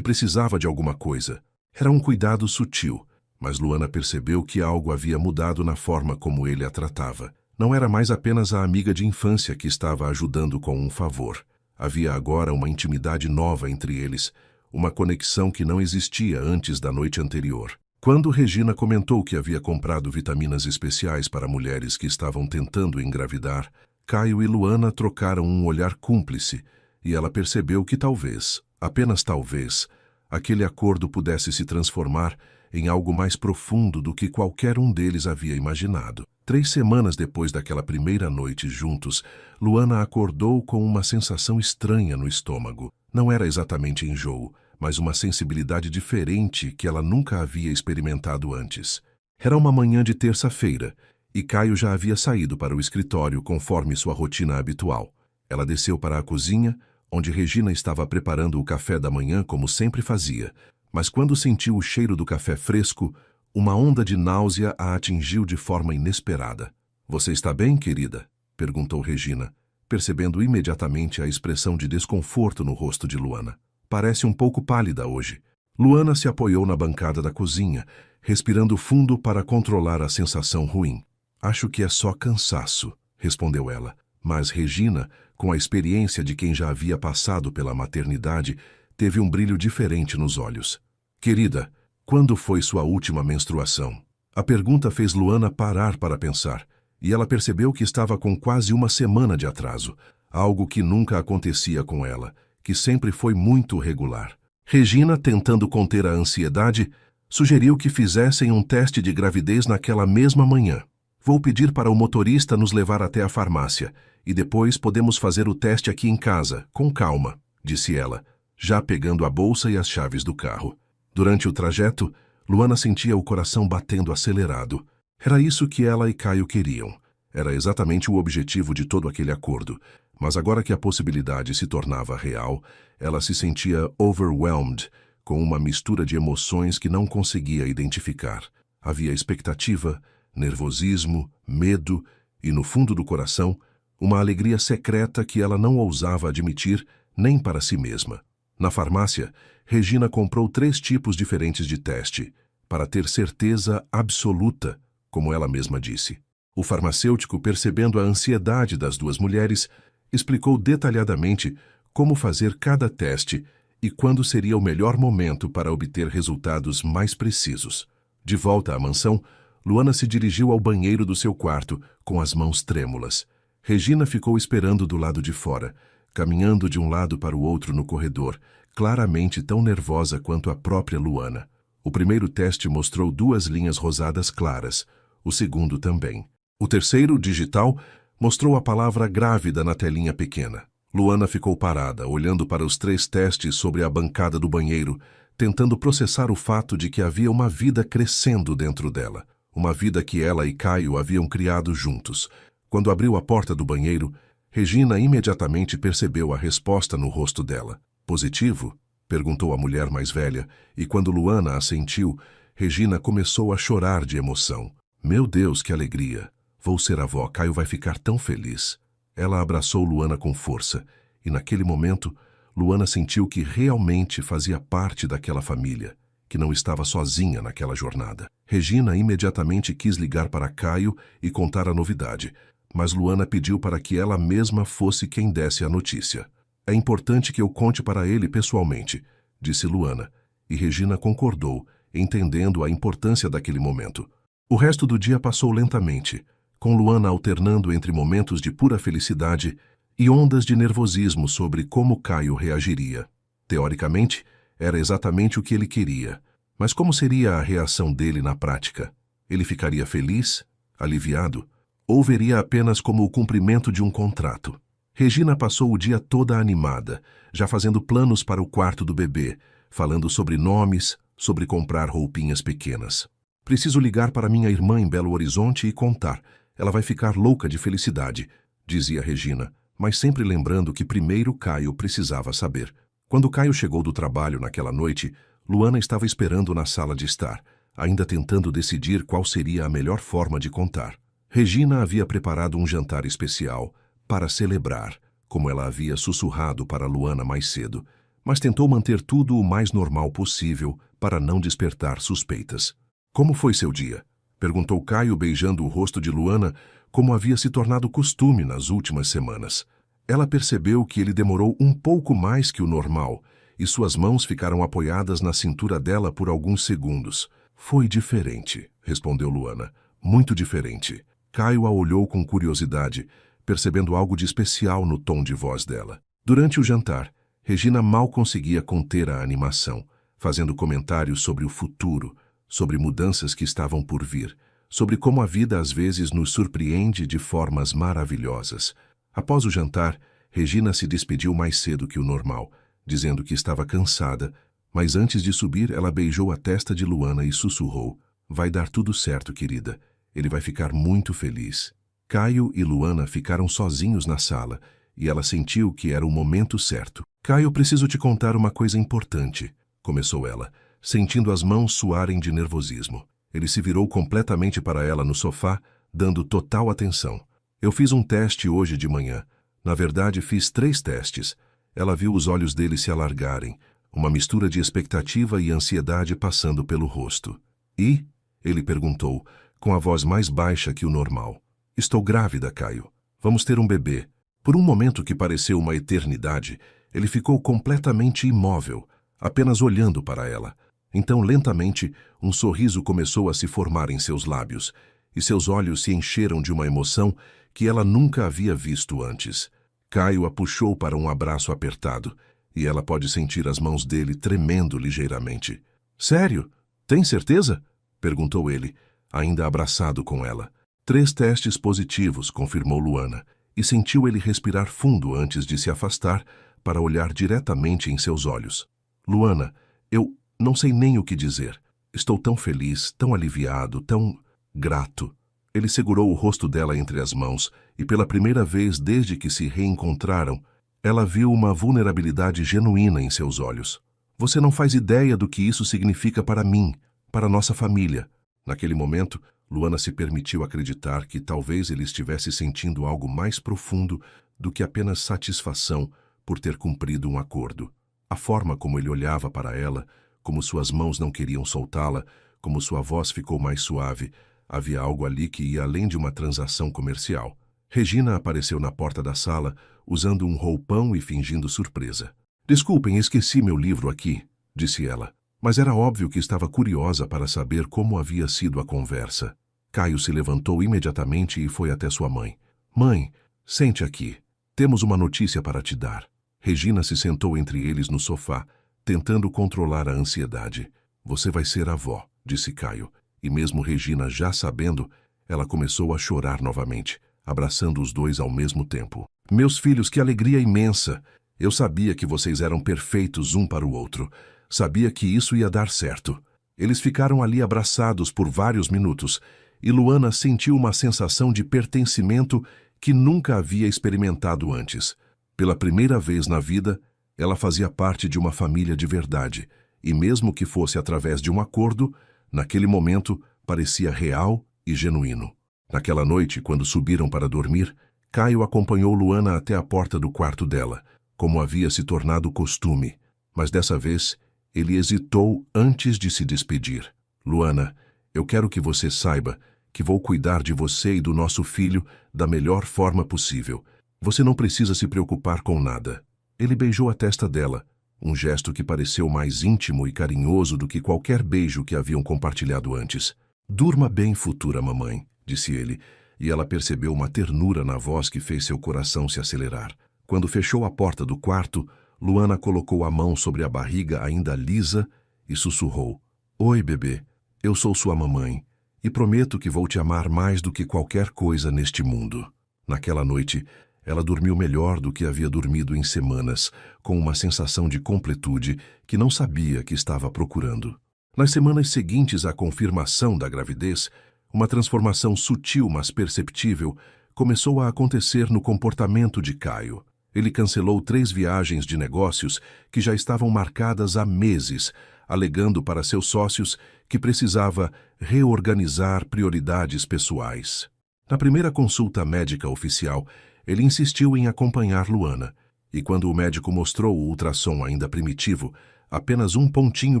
precisava de alguma coisa. Era um cuidado sutil, mas Luana percebeu que algo havia mudado na forma como ele a tratava. Não era mais apenas a amiga de infância que estava ajudando com um favor. Havia agora uma intimidade nova entre eles, uma conexão que não existia antes da noite anterior. Quando Regina comentou que havia comprado vitaminas especiais para mulheres que estavam tentando engravidar, Caio e Luana trocaram um olhar cúmplice, e ela percebeu que talvez, apenas talvez, aquele acordo pudesse se transformar em algo mais profundo do que qualquer um deles havia imaginado. 3 semanas depois daquela primeira noite juntos, Luana acordou com uma sensação estranha no estômago. Não era exatamente enjoo, mas uma sensibilidade diferente que ela nunca havia experimentado antes. Era uma manhã de terça-feira, e Caio já havia saído para o escritório conforme sua rotina habitual. Ela desceu para a cozinha, onde Regina estava preparando o café da manhã como sempre fazia, mas quando sentiu o cheiro do café fresco, uma onda de náusea a atingiu de forma inesperada. "Você está bem, querida?" perguntou Regina, percebendo imediatamente a expressão de desconforto no rosto de Luana. "Parece um pouco pálida hoje." Luana se apoiou na bancada da cozinha, respirando fundo para controlar a sensação ruim. "Acho que é só cansaço", respondeu ela. Mas Regina, com a experiência de quem já havia passado pela maternidade, teve um brilho diferente nos olhos. "Querida, quando foi sua última menstruação?" A pergunta fez Luana parar para pensar, e ela percebeu que estava com quase uma semana de atraso, algo que nunca acontecia com ela, que sempre foi muito regular. Regina, tentando conter a ansiedade, sugeriu que fizessem um teste de gravidez naquela mesma manhã. "Vou pedir para o motorista nos levar até a farmácia, e depois podemos fazer o teste aqui em casa, com calma", disse ela, já pegando a bolsa e as chaves do carro. Durante o trajeto, Luana sentia o coração batendo acelerado. Era isso que ela e Caio queriam. Era exatamente o objetivo de todo aquele acordo, Mas agora que a possibilidade se tornava real, ela se sentia overwhelmed, com uma mistura de emoções que não conseguia identificar. Havia expectativa, nervosismo, medo e, no fundo do coração, uma alegria secreta que ela não ousava admitir nem para si mesma. Na farmácia, Regina comprou 3 tipos diferentes de teste, para ter certeza absoluta, como ela mesma disse. O farmacêutico, percebendo a ansiedade das 2 mulheres, explicou detalhadamente como fazer cada teste e quando seria o melhor momento para obter resultados mais precisos. De volta à mansão, Luana se dirigiu ao banheiro do seu quarto, com as mãos trêmulas. Regina ficou esperando do lado de fora, caminhando de um lado para o outro no corredor, claramente tão nervosa quanto a própria Luana. O primeiro teste mostrou 2 linhas rosadas claras, o segundo também. O terceiro, digital, mostrou a palavra grávida na telinha pequena. Luana ficou parada, olhando para os 3 testes sobre a bancada do banheiro, tentando processar o fato de que havia uma vida crescendo dentro dela, uma vida que ela e Caio haviam criado juntos. Quando abriu a porta do banheiro, Regina imediatamente percebeu a resposta no rosto dela. Positivo? Perguntou a mulher mais velha, e quando Luana assentiu, Regina começou a chorar de emoção. Meu Deus, que alegria! Vou ser avó, Caio vai ficar tão feliz. Ela abraçou Luana com força, e naquele momento, Luana sentiu que realmente fazia parte daquela família, que não estava sozinha naquela jornada. Regina imediatamente quis ligar para Caio e contar a novidade, mas Luana pediu para que ela mesma fosse quem desse a notícia. É importante que eu conte para ele pessoalmente, disse Luana, e Regina concordou, entendendo a importância daquele momento. O resto do dia passou lentamente, com Luana alternando entre momentos de pura felicidade e ondas de nervosismo sobre como Caio reagiria. Teoricamente, era exatamente o que ele queria, mas como seria a reação dele na prática? Ele ficaria feliz? Aliviado? Ou veria apenas como o cumprimento de um contrato? Regina passou o dia toda animada, já fazendo planos para o quarto do bebê, falando sobre nomes, sobre comprar roupinhas pequenas. Preciso ligar para minha irmã em Belo Horizonte e contar. Ela vai ficar louca de felicidade, dizia Regina, mas sempre lembrando que primeiro Caio precisava saber. Quando Caio chegou do trabalho naquela noite, Luana estava esperando na sala de estar, ainda tentando decidir qual seria a melhor forma de contar. Regina havia preparado um jantar especial para celebrar, como ela havia sussurrado para Luana mais cedo, mas tentou manter tudo o mais normal possível para não despertar suspeitas. Como foi seu dia? Perguntou Caio, beijando o rosto de Luana, como havia se tornado costume nas últimas semanas. Ela percebeu que ele demorou um pouco mais que o normal, e suas mãos ficaram apoiadas na cintura dela por alguns segundos. Foi diferente, respondeu Luana. Muito diferente. Caio a olhou com curiosidade, percebendo algo de especial no tom de voz dela. Durante o jantar, Regina mal conseguia conter a animação, fazendo comentários sobre o futuro, sobre mudanças que estavam por vir, sobre como a vida às vezes nos surpreende de formas maravilhosas. Após o jantar, Regina se despediu mais cedo que o normal, dizendo que estava cansada, mas antes de subir ela beijou a testa de Luana e sussurrou: "Vai dar tudo certo, querida. Ele vai ficar muito feliz." Caio e Luana ficaram sozinhos na sala, e ela sentiu que era o momento certo. "Caio, preciso te contar uma coisa importante", começou ela, sentindo as mãos suarem de nervosismo. Ele se virou completamente para ela no sofá, dando total atenção. "Eu fiz um teste hoje de manhã. Na verdade, fiz 3 testes. Ela viu os olhos dele se alargarem, uma mistura de expectativa e ansiedade passando pelo rosto. "E?" ele perguntou, com a voz mais baixa que o normal. "Estou grávida, Caio. Vamos ter um bebê." Por um momento que pareceu uma eternidade, ele ficou completamente imóvel, apenas olhando para ela. Então, lentamente, um sorriso começou a se formar em seus lábios, e seus olhos se encheram de uma emoção que ela nunca havia visto antes. Caio a puxou para um abraço apertado, e ela pôde sentir as mãos dele tremendo ligeiramente. "Sério? Tem certeza?" perguntou ele, ainda abraçado com ela. 3 testes positivos, confirmou Luana, e sentiu ele respirar fundo antes de se afastar para olhar diretamente em seus olhos. "Luana, eu não sei nem o que dizer. Estou tão feliz, tão aliviado, tão grato." Ele segurou o rosto dela entre as mãos e pela primeira vez desde que se reencontraram, ela viu uma vulnerabilidade genuína em seus olhos. Você não faz ideia do que isso significa para mim, para nossa família. Naquele momento, Luana se permitiu acreditar que talvez ele estivesse sentindo algo mais profundo do que apenas satisfação por ter cumprido um acordo. A forma como ele olhava para ela, como suas mãos não queriam soltá-la, como sua voz ficou mais suave, havia algo ali que ia além de uma transação comercial. Regina apareceu na porta da sala, usando um roupão e fingindo surpresa. Desculpem, esqueci meu livro aqui, disse ela. Mas era óbvio que estava curiosa para saber como havia sido a conversa. Caio se levantou imediatamente e foi até sua mãe. Mãe, sente aqui. Temos uma notícia para te dar. Regina se sentou entre eles no sofá, tentando controlar a ansiedade. Você vai ser avó, disse Caio. E mesmo Regina já sabendo, ela começou a chorar novamente, abraçando os dois ao mesmo tempo. Meus filhos, que alegria imensa! Eu sabia que vocês eram perfeitos um para o outro. Sabia que isso ia dar certo. Eles ficaram ali abraçados por vários minutos, e Luana sentiu uma sensação de pertencimento que nunca havia experimentado antes. Pela primeira vez na vida, ela fazia parte de uma família de verdade, e mesmo que fosse através de um acordo, naquele momento parecia real e genuíno. Naquela noite, quando subiram para dormir, Caio acompanhou Luana até a porta do quarto dela, como havia se tornado costume, mas dessa vez ele hesitou antes de se despedir. Luana, eu quero que você saiba que vou cuidar de você e do nosso filho da melhor forma possível. Você não precisa se preocupar com nada. Ele beijou a testa dela, um gesto que pareceu mais íntimo e carinhoso do que qualquer beijo que haviam compartilhado antes. Durma bem, futura mamãe, disse ele, e ela percebeu uma ternura na voz que fez seu coração se acelerar. Quando fechou a porta do quarto, Luana colocou a mão sobre a barriga ainda lisa e sussurrou. Oi, bebê, eu sou sua mamãe e prometo que vou te amar mais do que qualquer coisa neste mundo. Naquela noite, ela dormiu melhor do que havia dormido em semanas, com uma sensação de completude que não sabia que estava procurando. Nas semanas seguintes à confirmação da gravidez, uma transformação sutil, mas perceptível, começou a acontecer no comportamento de Caio. Ele cancelou 3 viagens de negócios que já estavam marcadas há meses, alegando para seus sócios que precisava reorganizar prioridades pessoais. Na primeira consulta médica oficial, ele insistiu em acompanhar Luana, e quando o médico mostrou o ultrassom ainda primitivo, apenas um pontinho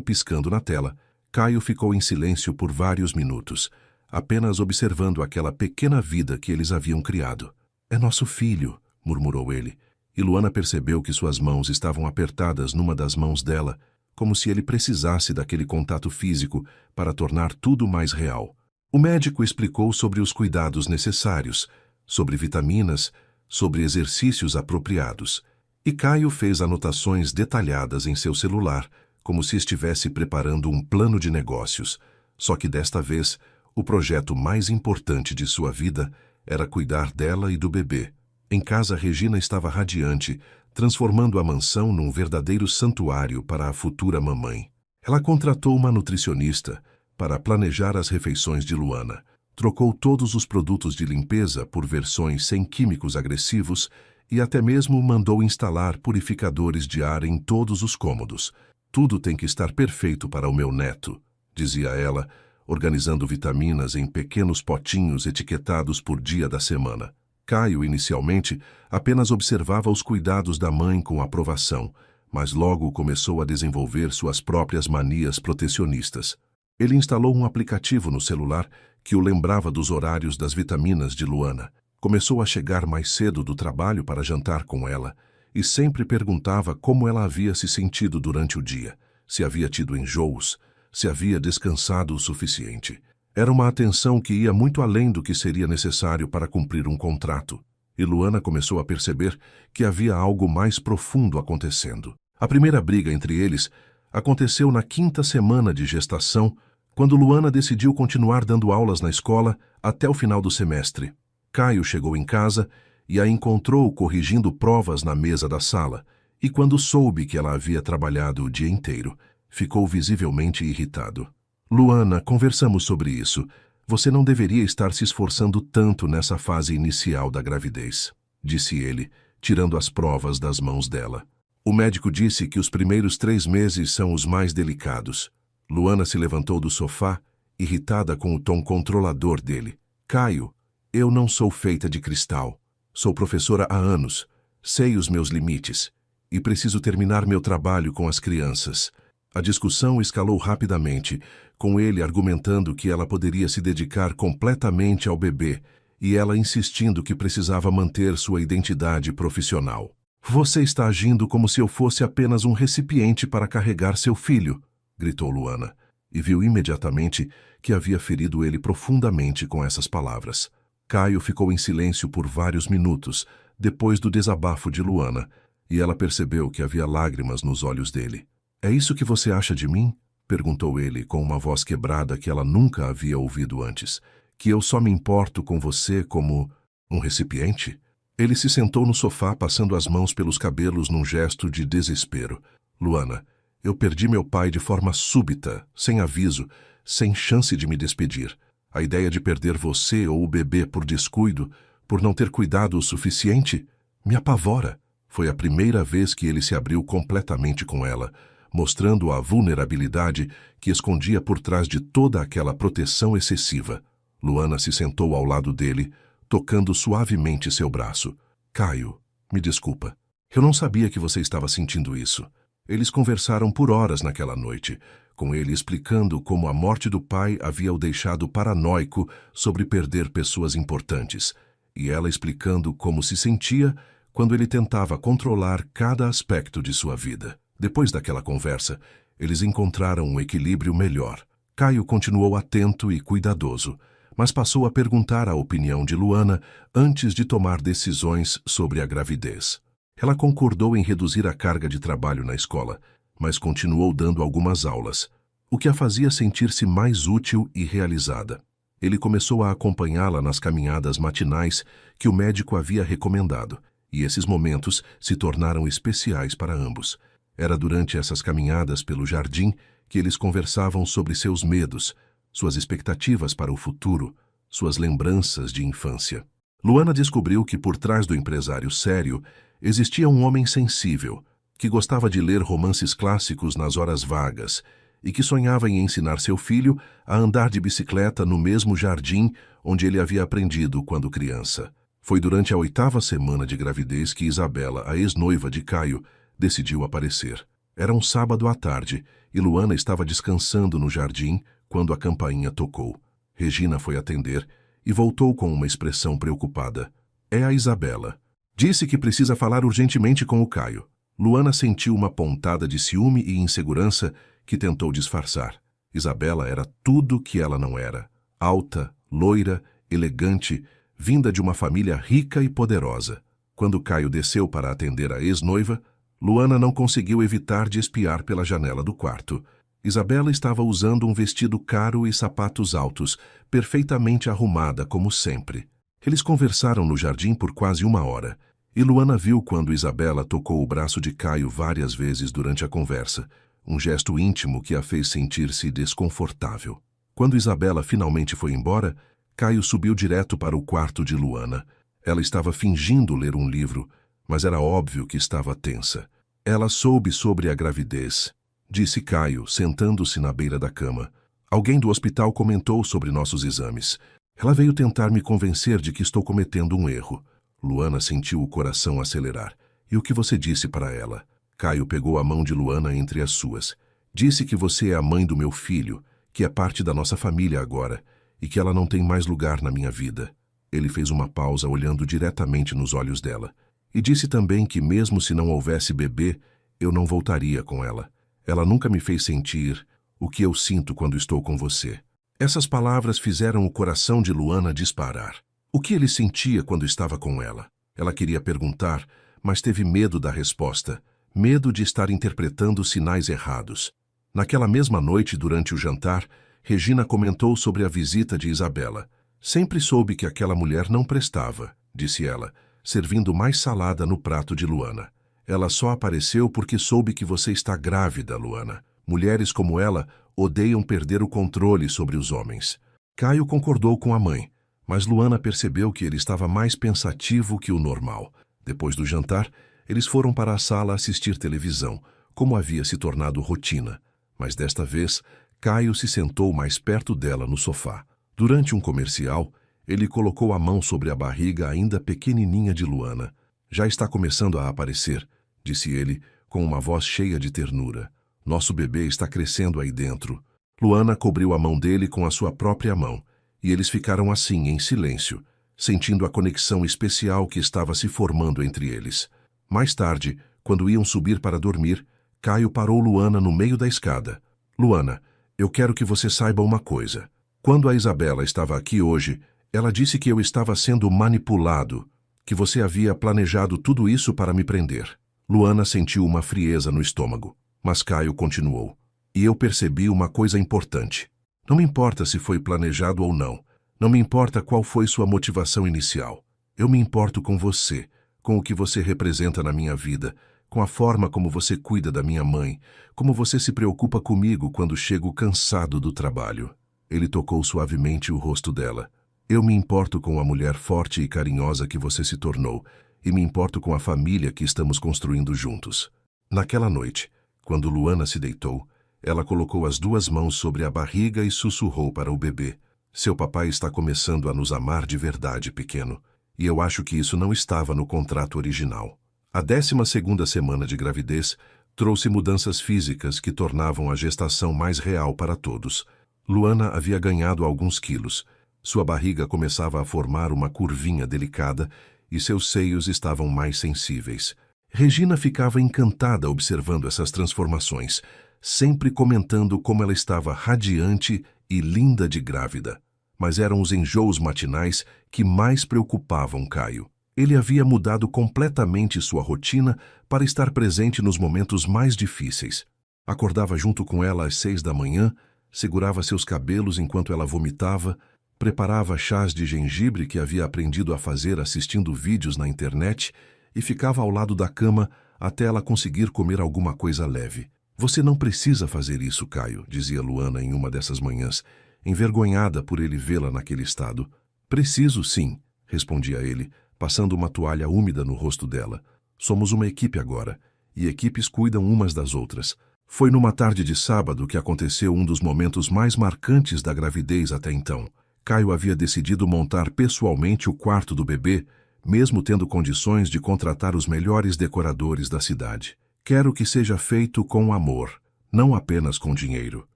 piscando na tela, Caio ficou em silêncio por vários minutos, apenas observando aquela pequena vida que eles haviam criado. É nosso filho, murmurou ele, e Luana percebeu que suas mãos estavam apertadas numa das mãos dela, como se ele precisasse daquele contato físico para tornar tudo mais real. O médico explicou sobre os cuidados necessários, sobre vitaminas, sobre exercícios apropriados, e Caio fez anotações detalhadas em seu celular, como se estivesse preparando um plano de negócios, só que desta vez, o projeto mais importante de sua vida era cuidar dela e do bebê. Em casa, Regina estava radiante, transformando a mansão num verdadeiro santuário para a futura mamãe. Ela contratou uma nutricionista para planejar as refeições de Luana, trocou todos os produtos de limpeza por versões sem químicos agressivos e até mesmo mandou instalar purificadores de ar em todos os cômodos. Tudo tem que estar perfeito para o meu neto, dizia ela, organizando vitaminas em pequenos potinhos etiquetados por dia da semana. Caio, inicialmente, apenas observava os cuidados da mãe com aprovação, mas logo começou a desenvolver suas próprias manias protecionistas. Ele instalou um aplicativo no celular que o lembrava dos horários das vitaminas de Luana. Começou a chegar mais cedo do trabalho para jantar com ela e sempre perguntava como ela havia se sentido durante o dia, se havia tido enjoos, se havia descansado o suficiente. Era uma atenção que ia muito além do que seria necessário para cumprir um contrato, e Luana começou a perceber que havia algo mais profundo acontecendo. A primeira briga entre eles aconteceu na 5ª semana de gestação, quando Luana decidiu continuar dando aulas na escola até o final do semestre. Caio chegou em casa e a encontrou corrigindo provas na mesa da sala, e quando soube que ela havia trabalhado o dia inteiro, ficou visivelmente irritado. Luana, conversamos sobre isso. Você não deveria estar se esforçando tanto nessa fase inicial da gravidez, disse ele, tirando as provas das mãos dela. O médico disse que os primeiros 3 meses são os mais delicados. Luana se levantou do sofá, irritada com o tom controlador dele. Caio, eu não sou feita de cristal. Sou professora há anos. Sei os meus limites. E preciso terminar meu trabalho com as crianças. A discussão escalou rapidamente, com ele argumentando que ela poderia se dedicar completamente ao bebê e ela insistindo que precisava manter sua identidade profissional. Você está agindo como se eu fosse apenas um recipiente para carregar seu filho, gritou Luana, e viu imediatamente que havia ferido ele profundamente com essas palavras. Caio ficou em silêncio por vários minutos, depois do desabafo de Luana, e ela percebeu que havia lágrimas nos olhos dele. É isso que você acha de mim? Perguntou ele com uma voz quebrada que ela nunca havia ouvido antes. Que eu só me importo com você como um recipiente? Ele se sentou no sofá, passando as mãos pelos cabelos num gesto de desespero. Luana, eu perdi meu pai de forma súbita, sem aviso, sem chance de me despedir. A ideia de perder você ou o bebê por descuido, por não ter cuidado o suficiente, me apavora. Foi a primeira vez que ele se abriu completamente com ela, mostrando a vulnerabilidade que escondia por trás de toda aquela proteção excessiva. Luana se sentou ao lado dele, tocando suavemente seu braço. Caio, me desculpa. Eu não sabia que você estava sentindo isso. Eles conversaram por horas naquela noite, com ele explicando como a morte do pai havia o deixado paranoico sobre perder pessoas importantes, e ela explicando como se sentia quando ele tentava controlar cada aspecto de sua vida. Depois daquela conversa, eles encontraram um equilíbrio melhor. Caio continuou atento e cuidadoso, mas passou a perguntar a opinião de Luana antes de tomar decisões sobre a gravidez. Ela concordou em reduzir a carga de trabalho na escola, mas continuou dando algumas aulas, o que a fazia sentir-se mais útil e realizada. Ele começou a acompanhá-la nas caminhadas matinais que o médico havia recomendado, e esses momentos se tornaram especiais para ambos. Era durante essas caminhadas pelo jardim que eles conversavam sobre seus medos, suas expectativas para o futuro, suas lembranças de infância. Luana descobriu que por trás do empresário sério existia um homem sensível, que gostava de ler romances clássicos nas horas vagas e que sonhava em ensinar seu filho a andar de bicicleta no mesmo jardim onde ele havia aprendido quando criança. Foi durante a 8ª semana de gravidez que Isabela, a ex-noiva de Caio, decidiu aparecer. Era um sábado à tarde e Luana estava descansando no jardim quando a campainha tocou. Regina foi atender e voltou com uma expressão preocupada. É a Isabela. Disse que precisa falar urgentemente com o Caio. Luana sentiu uma pontada de ciúme e insegurança que tentou disfarçar. Isabela era tudo que ela não era. Alta, loira, elegante, vinda de uma família rica e poderosa. Quando Caio desceu para atender a ex-noiva, Luana não conseguiu evitar de espiar pela janela do quarto. Isabela estava usando um vestido caro e sapatos altos, perfeitamente arrumada como sempre. Eles conversaram no jardim por quase 1 hora, e Luana viu quando Isabela tocou o braço de Caio várias vezes durante a conversa, um gesto íntimo que a fez sentir-se desconfortável. Quando Isabela finalmente foi embora, Caio subiu direto para o quarto de Luana. Ela estava fingindo ler um livro, mas era óbvio que estava tensa. Ela soube sobre a gravidez, disse Caio, sentando-se na beira da cama. Alguém do hospital comentou sobre nossos exames. Ela veio tentar me convencer de que estou cometendo um erro. Luana sentiu o coração acelerar. E o que você disse para ela? Caio pegou a mão de Luana entre as suas. Disse que você é a mãe do meu filho, que é parte da nossa família agora, e que ela não tem mais lugar na minha vida. Ele fez uma pausa olhando diretamente nos olhos dela. E disse também que mesmo se não houvesse bebê, eu não voltaria com ela. Ela nunca me fez sentir o que eu sinto quando estou com você. Essas palavras fizeram o coração de Luana disparar. O que ele sentia quando estava com ela? Ela queria perguntar, mas teve medo da resposta. Medo de estar interpretando sinais errados. Naquela mesma noite, durante o jantar, Regina comentou sobre a visita de Isabela. Sempre soube que aquela mulher não prestava, disse ela, servindo mais salada no prato de Luana. Ela só apareceu porque soube que você está grávida, Luana. Mulheres como ela odeiam perder o controle sobre os homens. Caio concordou com a mãe, mas Luana percebeu que ele estava mais pensativo que o normal. Depois do jantar, eles foram para a sala assistir televisão, como havia se tornado rotina. Mas desta vez, Caio se sentou mais perto dela no sofá. Durante um comercial, ele colocou a mão sobre a barriga ainda pequenininha de Luana. Já está começando a aparecer, disse ele, com uma voz cheia de ternura. Nosso bebê está crescendo aí dentro. Luana cobriu a mão dele com a sua própria mão, e eles ficaram assim, em silêncio, sentindo a conexão especial que estava se formando entre eles. Mais tarde, quando iam subir para dormir, Caio parou Luana no meio da escada. Luana, eu quero que você saiba uma coisa. Quando a Isabela estava aqui hoje, ela disse que eu estava sendo manipulado, que você havia planejado tudo isso para me prender. Luana sentiu uma frieza no estômago, mas Caio continuou. E eu percebi uma coisa importante. Não me importa se foi planejado ou não. Não me importa qual foi sua motivação inicial. Eu me importo com você, com o que você representa na minha vida, com a forma como você cuida da minha mãe, como você se preocupa comigo quando chego cansado do trabalho. Ele tocou suavemente o rosto dela. Eu me importo com a mulher forte e carinhosa que você se tornou, e me importo com a família que estamos construindo juntos. Naquela noite, quando Luana se deitou, ela colocou as duas mãos sobre a barriga e sussurrou para o bebê. Seu papai está começando a nos amar de verdade, pequeno, e eu acho que isso não estava no contrato original. A 12ª semana de gravidez trouxe mudanças físicas que tornavam a gestação mais real para todos. Luana havia ganhado alguns quilos. Sua barriga começava a formar uma curvinha delicada e seus seios estavam mais sensíveis. Regina ficava encantada observando essas transformações, sempre comentando como ela estava radiante e linda de grávida. Mas eram os enjoos matinais que mais preocupavam Caio. Ele havia mudado completamente sua rotina para estar presente nos momentos mais difíceis. Acordava junto com ela às 6 da manhã, segurava seus cabelos enquanto ela vomitava, preparava chás de gengibre que havia aprendido a fazer assistindo vídeos na internet e ficava ao lado da cama até ela conseguir comer alguma coisa leve. Você não precisa fazer isso, Caio, dizia Luana em uma dessas manhãs, envergonhada por ele vê-la naquele estado. Preciso, sim, respondia ele, passando uma toalha úmida no rosto dela. Somos uma equipe agora, e equipes cuidam umas das outras. Foi numa tarde de sábado que aconteceu um dos momentos mais marcantes da gravidez até então. Caio havia decidido montar pessoalmente o quarto do bebê, mesmo tendo condições de contratar os melhores decoradores da cidade. Quero que seja feito com amor, não apenas com dinheiro,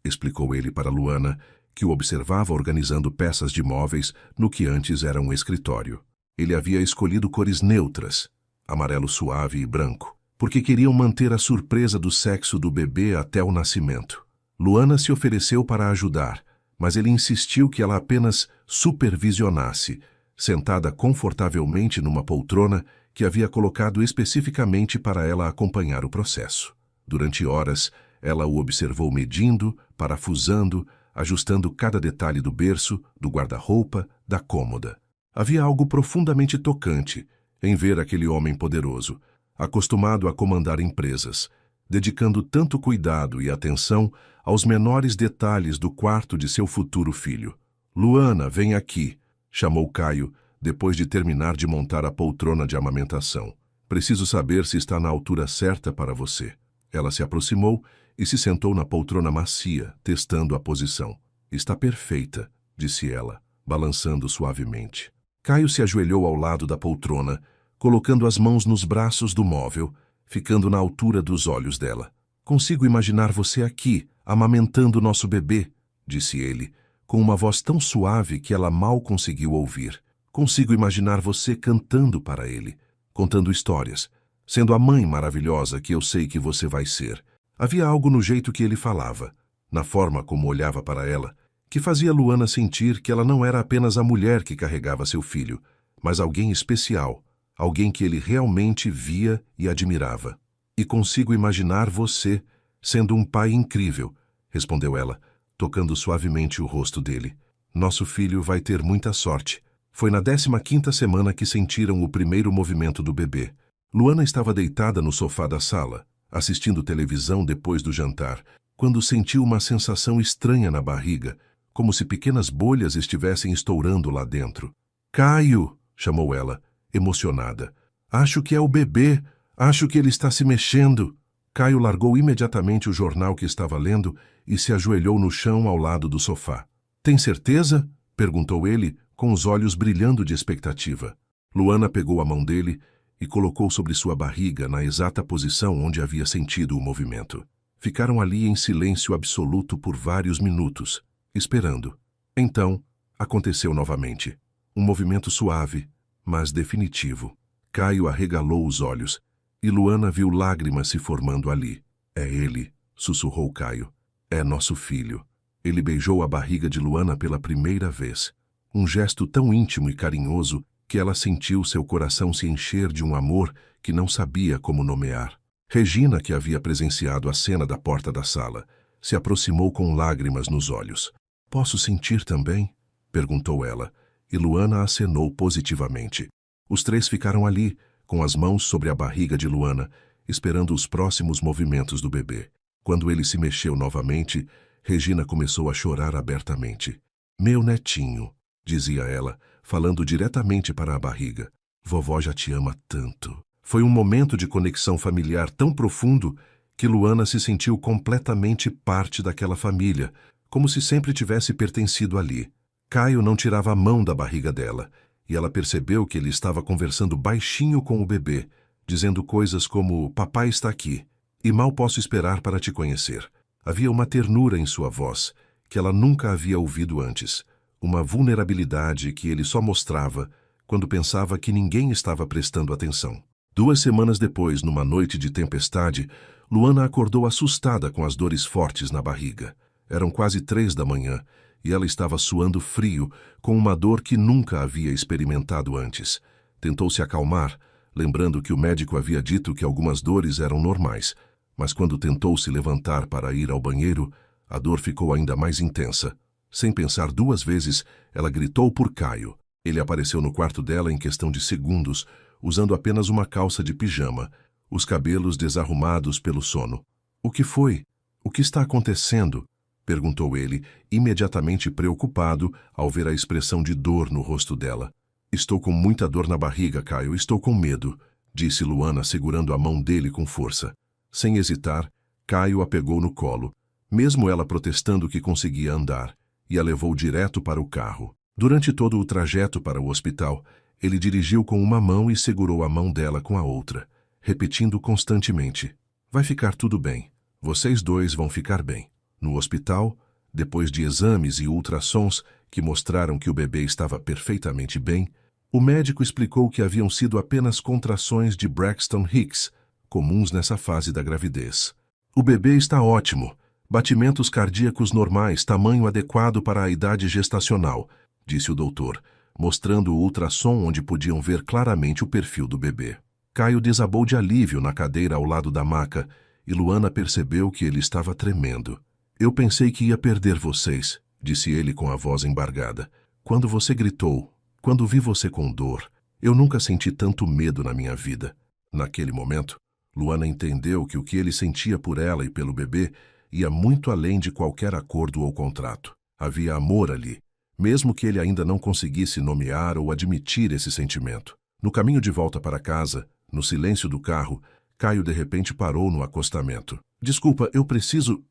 explicou ele para Luana, que o observava organizando peças de móveis no que antes era um escritório. Ele havia escolhido cores neutras, amarelo suave e branco, porque queriam manter a surpresa do sexo do bebê até o nascimento. Luana se ofereceu para ajudar, mas ele insistiu que ela apenas supervisionasse, sentada confortavelmente numa poltrona que havia colocado especificamente para ela acompanhar o processo. Durante horas, ela o observou medindo, parafusando, ajustando cada detalhe do berço, do guarda-roupa, da cômoda. Havia algo profundamente tocante em ver aquele homem poderoso, acostumado a comandar empresas, dedicando tanto cuidado e atenção aos menores detalhes do quarto de seu futuro filho. Luana, vem aqui, chamou Caio, depois de terminar de montar a poltrona de amamentação. Preciso saber se está na altura certa para você. Ela se aproximou e se sentou na poltrona macia, testando a posição. Está perfeita, disse ela, balançando suavemente. Caio se ajoelhou ao lado da poltrona, colocando as mãos nos braços do móvel, ficando na altura dos olhos dela. Consigo imaginar você aqui, amamentando nosso bebê, disse ele, com uma voz tão suave que ela mal conseguiu ouvir. Consigo imaginar você cantando para ele, contando histórias, sendo a mãe maravilhosa que eu sei que você vai ser. Havia algo no jeito que ele falava, na forma como olhava para ela, que fazia Luana sentir que ela não era apenas a mulher que carregava seu filho, mas alguém especial, alguém que ele realmente via e admirava. E consigo imaginar você sendo um pai incrível, respondeu ela, tocando suavemente o rosto dele. Nosso filho vai ter muita sorte. Foi na 15ª semana que sentiram o primeiro movimento do bebê. Luana estava deitada no sofá da sala, assistindo televisão depois do jantar, quando sentiu uma sensação estranha na barriga, como se pequenas bolhas estivessem estourando lá dentro. Caio! Chamou ela, emocionada. Acho que é o bebê! Acho que ele está se mexendo! Caio largou imediatamente o jornal que estava lendo e se ajoelhou no chão ao lado do sofá. Tem certeza? Perguntou ele, com os olhos brilhando de expectativa. Luana pegou a mão dele e colocou sobre sua barriga na exata posição onde havia sentido o movimento. Ficaram ali em silêncio absoluto por vários minutos, esperando. Então, aconteceu novamente. Um movimento suave, mas definitivo. Caio arregalou os olhos e Luana viu lágrimas se formando ali. É ele, sussurrou Caio. É nosso filho. Ele beijou a barriga de Luana pela primeira vez. Um gesto tão íntimo e carinhoso que ela sentiu seu coração se encher de um amor que não sabia como nomear. Regina, que havia presenciado a cena da porta da sala, se aproximou com lágrimas nos olhos. Posso sentir também? Perguntou ela, e Luana acenou positivamente. Os três ficaram ali, com as mãos sobre a barriga de Luana, esperando os próximos movimentos do bebê. Quando ele se mexeu novamente, Regina começou a chorar abertamente. Meu netinho, dizia ela, falando diretamente para a barriga. Vovó já te ama tanto. Foi um momento de conexão familiar tão profundo que Luana se sentiu completamente parte daquela família, como se sempre tivesse pertencido ali. Caio não tirava a mão da barriga dela, e ela percebeu que ele estava conversando baixinho com o bebê, dizendo coisas como papai está aqui, e mal posso esperar para te conhecer. Havia uma ternura em sua voz, que ela nunca havia ouvido antes, uma vulnerabilidade que ele só mostrava quando pensava que ninguém estava prestando atenção. 2 semanas depois, numa noite de tempestade, Luana acordou assustada com as dores fortes na barriga. Eram quase 3 da manhã, e ela estava suando frio, com uma dor que nunca havia experimentado antes. Tentou se acalmar, lembrando que o médico havia dito que algumas dores eram normais, mas quando tentou se levantar para ir ao banheiro, a dor ficou ainda mais intensa. Sem pensar 2 vezes, ela gritou por Caio. Ele apareceu no quarto dela em questão de segundos, usando apenas uma calça de pijama, os cabelos desarrumados pelo sono. O que foi? O que está acontecendo? Perguntou ele, imediatamente preocupado ao ver a expressão de dor no rosto dela. Estou com muita dor na barriga, Caio, estou com medo, disse Luana, segurando a mão dele com força. Sem hesitar, Caio a pegou no colo, mesmo ela protestando que conseguia andar, e a levou direto para o carro. Durante todo o trajeto para o hospital, ele dirigiu com uma mão e segurou a mão dela com a outra, repetindo constantemente: vai ficar tudo bem, vocês dois vão ficar bem. No hospital, depois de exames e ultrassons que mostraram que o bebê estava perfeitamente bem, o médico explicou que haviam sido apenas contrações de Braxton Hicks, comuns nessa fase da gravidez. O bebê está ótimo, batimentos cardíacos normais, tamanho adequado para a idade gestacional, disse o doutor, mostrando o ultrassom onde podiam ver claramente o perfil do bebê. Caio desabou de alívio na cadeira ao lado da maca e Luana percebeu que ele estava tremendo. Eu pensei que ia perder vocês, disse ele com a voz embargada. Quando você gritou, quando vi você com dor, eu nunca senti tanto medo na minha vida. Naquele momento, Luana entendeu que o que ele sentia por ela e pelo bebê ia muito além de qualquer acordo ou contrato. Havia amor ali, mesmo que ele ainda não conseguisse nomear ou admitir esse sentimento. No caminho de volta para casa, no silêncio do carro, Caio de repente parou no acostamento. Desculpa, eu preciso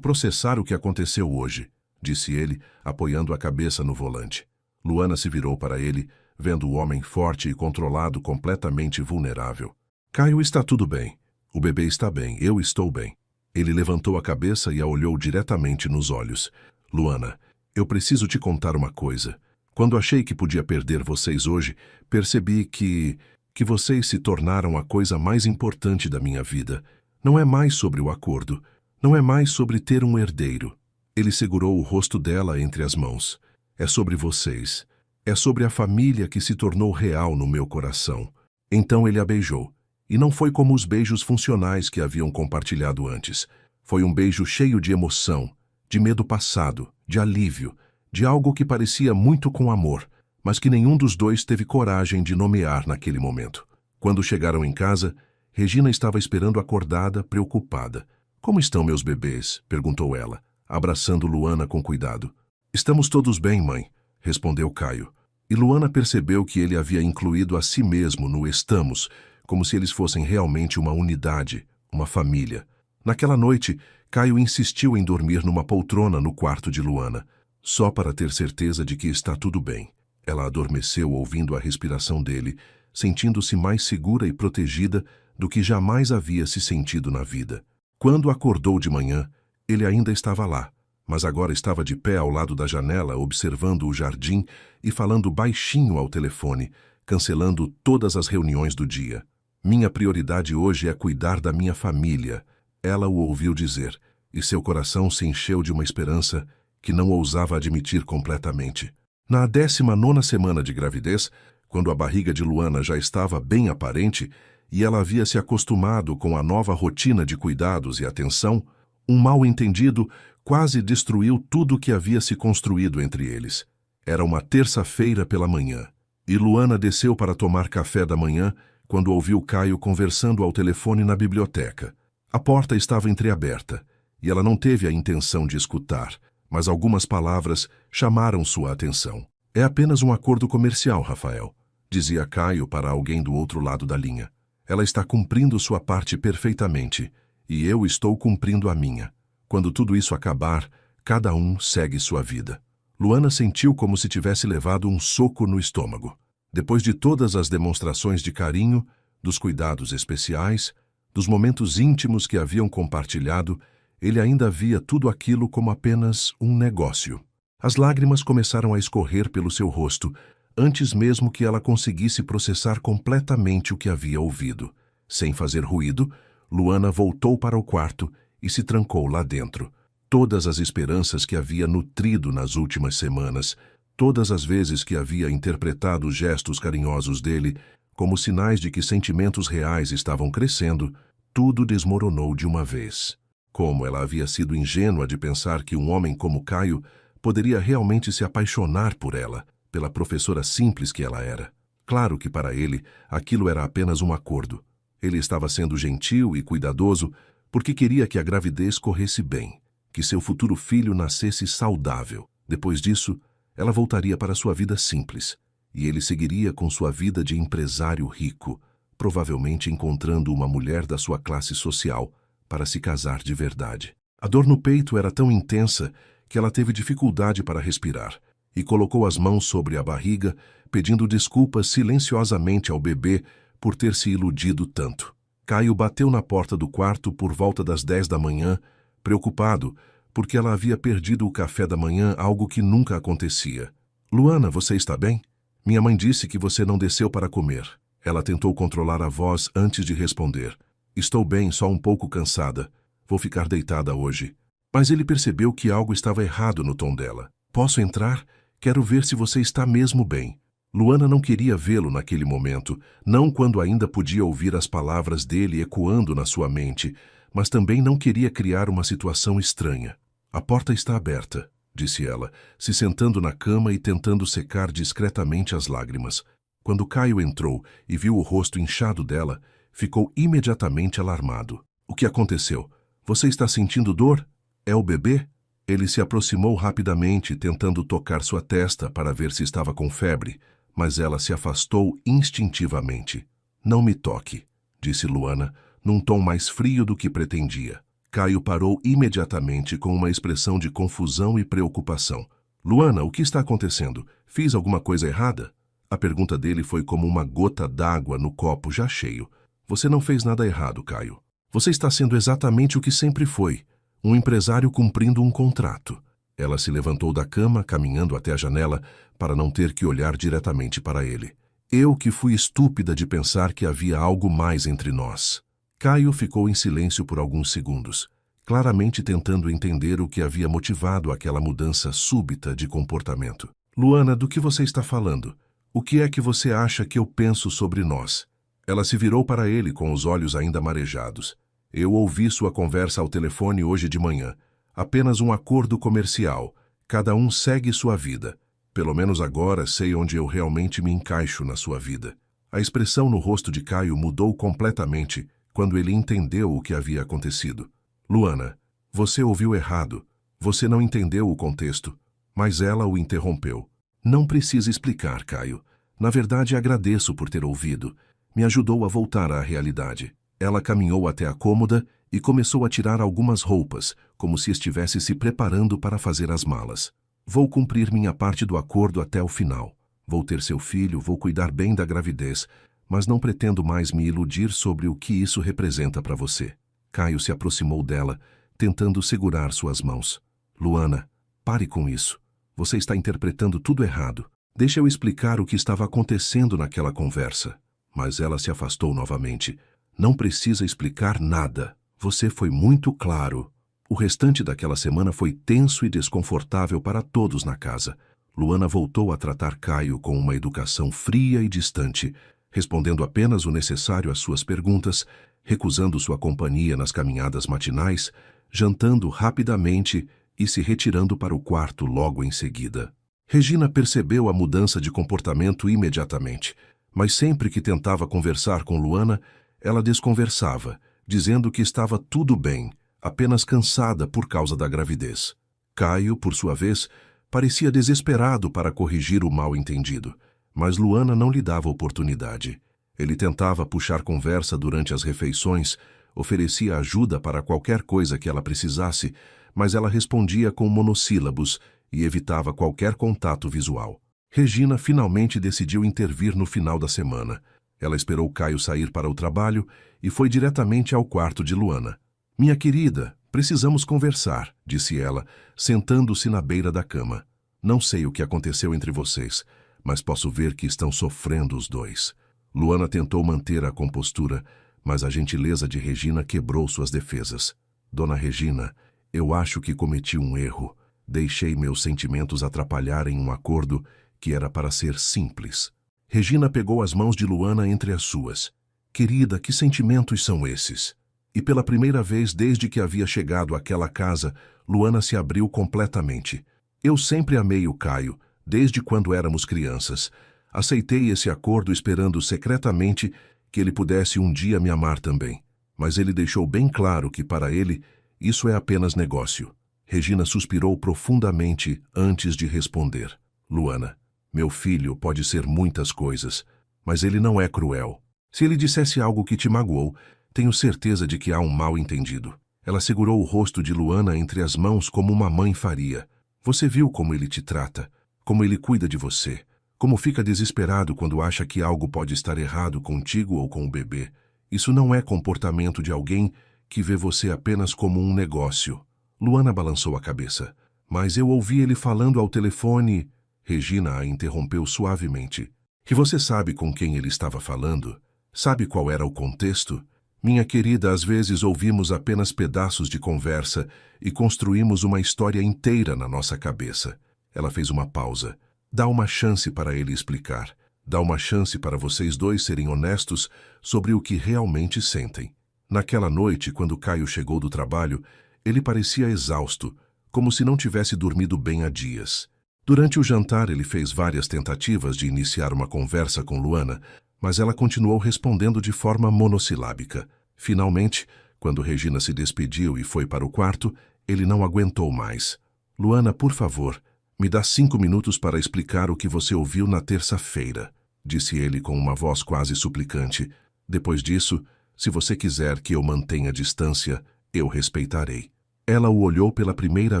processar o que aconteceu hoje, disse ele, apoiando a cabeça no volante. Luana se virou para ele, vendo o homem forte e controlado completamente vulnerável. Caio, está tudo bem. O bebê está bem, eu estou bem. Ele levantou a cabeça e a olhou diretamente nos olhos. Luana, eu preciso te contar uma coisa. Quando achei que podia perder vocês hoje, percebi que vocês se tornaram a coisa mais importante da minha vida. Não é mais sobre o acordo. Não é mais sobre ter um herdeiro. Ele segurou o rosto dela entre as mãos. É sobre vocês. É sobre a família que se tornou real no meu coração. Então ele a beijou. E não foi como os beijos funcionais que haviam compartilhado antes. Foi um beijo cheio de emoção, de medo passado, de alívio, de algo que parecia muito com amor, mas que nenhum dos dois teve coragem de nomear naquele momento. Quando chegaram em casa, Regina estava esperando acordada, preocupada. Como estão meus bebês? Perguntou ela, abraçando Luana com cuidado. Estamos todos bem, mãe, respondeu Caio. E Luana percebeu que ele havia incluído a si mesmo no estamos, como se eles fossem realmente uma unidade, uma família. Naquela noite, Caio insistiu em dormir numa poltrona no quarto de Luana, só para ter certeza de que está tudo bem. Ela adormeceu ouvindo a respiração dele, sentindo-se mais segura e protegida do que jamais havia se sentido na vida. Quando acordou de manhã, ele ainda estava lá, mas agora estava de pé ao lado da janela, observando o jardim e falando baixinho ao telefone, cancelando todas as reuniões do dia. Minha prioridade hoje é cuidar da minha família, ela o ouviu dizer, e seu coração se encheu de uma esperança que não ousava admitir completamente. Na 19ª semana de gravidez, quando a barriga de Luana já estava bem aparente e ela havia se acostumado com a nova rotina de cuidados e atenção, um mal-entendido quase destruiu tudo o que havia se construído entre eles. Era uma terça-feira pela manhã, e Luana desceu para tomar café da manhã quando ouviu Caio conversando ao telefone na biblioteca. A porta estava entreaberta, e ela não teve a intenção de escutar, mas algumas palavras chamaram sua atenção. É apenas um acordo comercial, Rafael, dizia Caio para alguém do outro lado da linha. Ela está cumprindo sua parte perfeitamente, e eu estou cumprindo a minha. Quando tudo isso acabar, cada um segue sua vida. Luana sentiu como se tivesse levado um soco no estômago. Depois de todas as demonstrações de carinho, dos cuidados especiais, dos momentos íntimos que haviam compartilhado, ele ainda via tudo aquilo como apenas um negócio. As lágrimas começaram a escorrer pelo seu rosto, antes mesmo que ela conseguisse processar completamente o que havia ouvido. Sem fazer ruído, Luana voltou para o quarto e se trancou lá dentro. Todas as esperanças que havia nutrido nas últimas semanas, todas as vezes que havia interpretado os gestos carinhosos dele como sinais de que sentimentos reais estavam crescendo, tudo desmoronou de uma vez. Como ela havia sido ingênua de pensar que um homem como Caio poderia realmente se apaixonar por ela, pela professora simples que ela era. Claro que para ele aquilo era apenas um acordo. Ele estava sendo gentil e cuidadoso porque queria que a gravidez corresse bem, que seu futuro filho nascesse saudável. Depois disso, ela voltaria para sua vida simples, e ele seguiria com sua vida de empresário rico, provavelmente encontrando uma mulher da sua classe social para se casar de verdade. A dor no peito era tão intensa que ela teve dificuldade para respirar e colocou as mãos sobre a barriga, pedindo desculpas silenciosamente ao bebê por ter se iludido tanto. Caio bateu na porta do quarto por volta das 10 da manhã, preocupado, porque ela havia perdido o café da manhã, algo que nunca acontecia. Luana, você está bem? Minha mãe disse que você não desceu para comer. Ela tentou controlar a voz antes de responder. Estou bem, só um pouco cansada. Vou ficar deitada hoje. Mas ele percebeu que algo estava errado no tom dela. Posso entrar? Quero ver se você está mesmo bem. Luana não queria vê-lo naquele momento, não quando ainda podia ouvir as palavras dele ecoando na sua mente, mas também não queria criar uma situação estranha. A porta está aberta, disse ela, se sentando na cama e tentando secar discretamente as lágrimas. Quando Caio entrou e viu o rosto inchado dela, ficou imediatamente alarmado. O que aconteceu? Você está sentindo dor? É o bebê? Ele se aproximou rapidamente, tentando tocar sua testa para ver se estava com febre, mas ela se afastou instintivamente. Não me toque, disse Luana, num tom mais frio do que pretendia. Caio parou imediatamente com uma expressão de confusão e preocupação. Luana, o que está acontecendo? Fiz alguma coisa errada? A pergunta dele foi como uma gota d'água no copo já cheio. Você não fez nada errado, Caio. Você está sendo exatamente o que sempre foi, um empresário cumprindo um contrato. Ela se levantou da cama, caminhando até a janela, para não ter que olhar diretamente para ele. Eu que fui estúpida de pensar que havia algo mais entre nós. Caio ficou em silêncio por alguns segundos, claramente tentando entender o que havia motivado aquela mudança súbita de comportamento. Luana, do que você está falando? O que é que você acha que eu penso sobre nós? Ela se virou para ele com os olhos ainda marejados. Eu ouvi sua conversa ao telefone hoje de manhã. Apenas um acordo comercial. Cada um segue sua vida. Pelo menos agora sei onde eu realmente me encaixo na sua vida. A expressão no rosto de Caio mudou completamente quando ele entendeu o que havia acontecido. Luana, você ouviu errado. Você não entendeu o contexto. Mas ela o interrompeu. Não precisa explicar, Caio. Na verdade, agradeço por ter ouvido. Me ajudou a voltar à realidade. Ela caminhou até a cômoda e começou a tirar algumas roupas, como se estivesse se preparando para fazer as malas. Vou cumprir minha parte do acordo até o final. Vou ter seu filho, vou cuidar bem da gravidez, mas não pretendo mais me iludir sobre o que isso representa para você. Caio se aproximou dela, tentando segurar suas mãos. Luana, pare com isso. Você está interpretando tudo errado. Deixa eu explicar o que estava acontecendo naquela conversa. Mas ela se afastou novamente. Não precisa explicar nada. Você foi muito claro. O restante daquela semana foi tenso e desconfortável para todos na casa. Luana voltou a tratar Caio com uma educação fria e distante, respondendo apenas o necessário às suas perguntas, recusando sua companhia nas caminhadas matinais, jantando rapidamente e se retirando para o quarto logo em seguida. Regina percebeu a mudança de comportamento imediatamente, mas sempre que tentava conversar com Luana, ela desconversava, dizendo que estava tudo bem, apenas cansada por causa da gravidez. Caio, por sua vez, parecia desesperado para corrigir o mal-entendido, mas Luana não lhe dava oportunidade. Ele tentava puxar conversa durante as refeições, oferecia ajuda para qualquer coisa que ela precisasse, mas ela respondia com monossílabos e evitava qualquer contato visual. Regina finalmente decidiu intervir no final da semana. Ela esperou Caio sair para o trabalho e foi diretamente ao quarto de Luana. "Minha querida, precisamos conversar", disse ela, sentando-se na beira da cama. "Não sei o que aconteceu entre vocês, mas posso ver que estão sofrendo os dois." Luana tentou manter a compostura, mas a gentileza de Regina quebrou suas defesas. "Dona Regina, eu acho que cometi um erro. Deixei meus sentimentos atrapalharem um acordo que era para ser simples." Regina pegou as mãos de Luana entre as suas. "Querida, que sentimentos são esses?" E pela primeira vez desde que havia chegado àquela casa, Luana se abriu completamente. "Eu sempre amei o Caio, desde quando éramos crianças. Aceitei esse acordo esperando secretamente que ele pudesse um dia me amar também. Mas ele deixou bem claro que para ele isso é apenas negócio." Regina suspirou profundamente antes de responder. "Luana, meu filho pode ser muitas coisas, mas ele não é cruel. Se ele dissesse algo que te magoou, tenho certeza de que há um mal-entendido." Ela segurou o rosto de Luana entre as mãos como uma mãe faria. "Você viu como ele te trata, como ele cuida de você, como fica desesperado quando acha que algo pode estar errado contigo ou com o bebê. Isso não é comportamento de alguém que vê você apenas como um negócio." Luana balançou a cabeça. "Mas eu ouvi ele falando ao telefone." Regina a interrompeu suavemente. "E você sabe com quem ele estava falando? Sabe qual era o contexto? Minha querida, às vezes ouvimos apenas pedaços de conversa e construímos uma história inteira na nossa cabeça." Ela fez uma pausa. "Dá uma chance para ele explicar. Dá uma chance para vocês dois serem honestos sobre o que realmente sentem." Naquela noite, quando Caio chegou do trabalho, ele parecia exausto, como se não tivesse dormido bem há dias. Durante o jantar, ele fez várias tentativas de iniciar uma conversa com Luana, mas ela continuou respondendo de forma monossilábica. Finalmente, quando Regina se despediu e foi para o quarto, ele não aguentou mais. "Luana, por favor, me dá 5 minutos para explicar o que você ouviu na terça-feira", disse ele com uma voz quase suplicante. "Depois disso, se você quiser que eu mantenha distância, eu respeitarei." Ela o olhou pela primeira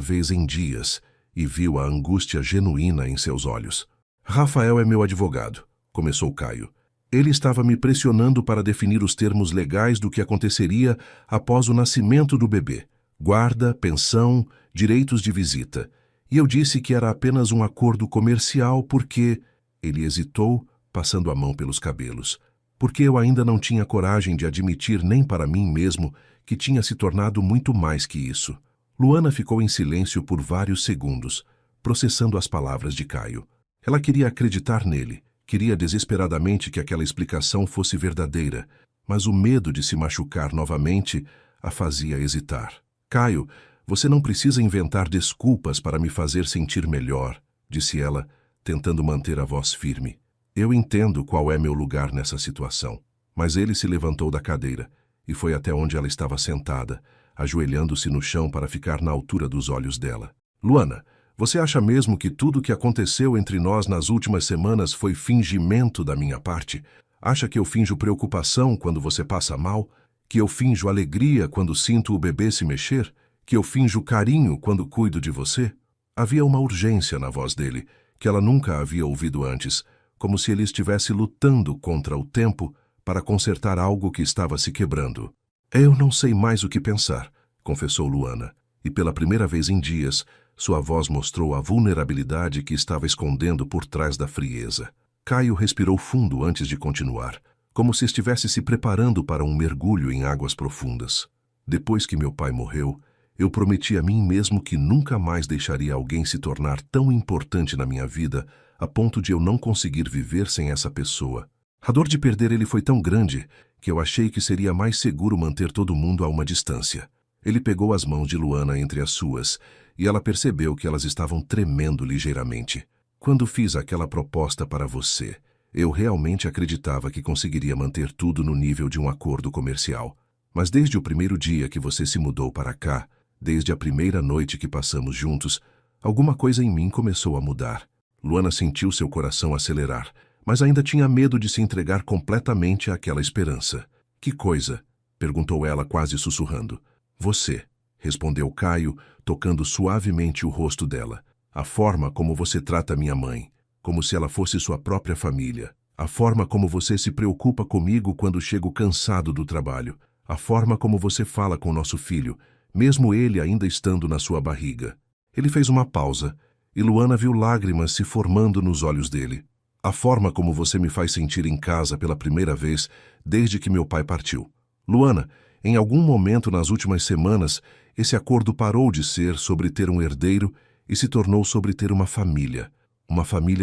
vez em dias e viu a angústia genuína em seus olhos. "Rafael é meu advogado", começou Caio. "Ele estava me pressionando para definir os termos legais do que aconteceria após o nascimento do bebê. Guarda, pensão, direitos de visita. E eu disse que era apenas um acordo comercial porque..." Ele hesitou, passando a mão pelos cabelos. "Porque eu ainda não tinha coragem de admitir nem para mim mesmo que tinha se tornado muito mais que isso." Luana ficou em silêncio por vários segundos, processando as palavras de Caio. Ela queria acreditar nele, queria desesperadamente que aquela explicação fosse verdadeira, mas o medo de se machucar novamente a fazia hesitar. "Caio, você não precisa inventar desculpas para me fazer sentir melhor", disse ela, tentando manter a voz firme. "Eu entendo qual é meu lugar nessa situação." Mas ele se levantou da cadeira e foi até onde ela estava sentada, ajoelhando-se no chão para ficar na altura dos olhos dela. "Luana, Você acha mesmo que tudo o que aconteceu entre nós nas últimas semanas foi fingimento da minha parte? Acha que eu finjo preocupação quando você passa mal? Que eu finjo alegria quando sinto o bebê se mexer? Que eu finjo carinho quando cuido de você? Havia uma urgência na voz dele, que ela nunca havia ouvido antes, como se ele estivesse lutando contra o tempo para consertar algo que estava se quebrando. Eu não sei mais o que pensar, confessou Luana, e pela primeira vez em dias, sua voz mostrou a vulnerabilidade que estava escondendo por trás da frieza. Caio respirou fundo antes de continuar, como se estivesse se preparando para um mergulho em águas profundas. Depois que meu pai morreu, eu prometi a mim mesmo que nunca mais deixaria alguém se tornar tão importante na minha vida a ponto de eu não conseguir viver sem essa pessoa. A dor de perder ele foi tão grande que eu achei que seria mais seguro manter todo mundo a uma distância. Ele pegou as mãos de Luana entre as suas e ela percebeu que elas estavam tremendo ligeiramente. Quando fiz aquela proposta para você, eu realmente acreditava que conseguiria manter tudo no nível de um acordo comercial. Mas desde o primeiro dia que você se mudou para cá, desde a primeira noite que passamos juntos, alguma coisa em mim começou a mudar. Luana sentiu seu coração acelerar, mas ainda tinha medo de se entregar completamente àquela esperança. Que coisa? Perguntou ela quase sussurrando. Você, respondeu Caio, tocando suavemente o rosto dela. A forma como você trata minha mãe, como se ela fosse sua própria família. A forma como você se preocupa comigo quando chego cansado do trabalho. A forma como você fala com nosso filho, mesmo ele ainda estando na sua barriga. Ele fez uma pausa, e Luana viu lágrimas se formando nos olhos dele. A forma como você me faz sentir em casa pela primeira vez desde que meu pai partiu. Luana, em algum momento nas últimas semanas, esse acordo parou de ser sobre ter um herdeiro e se tornou sobre ter uma família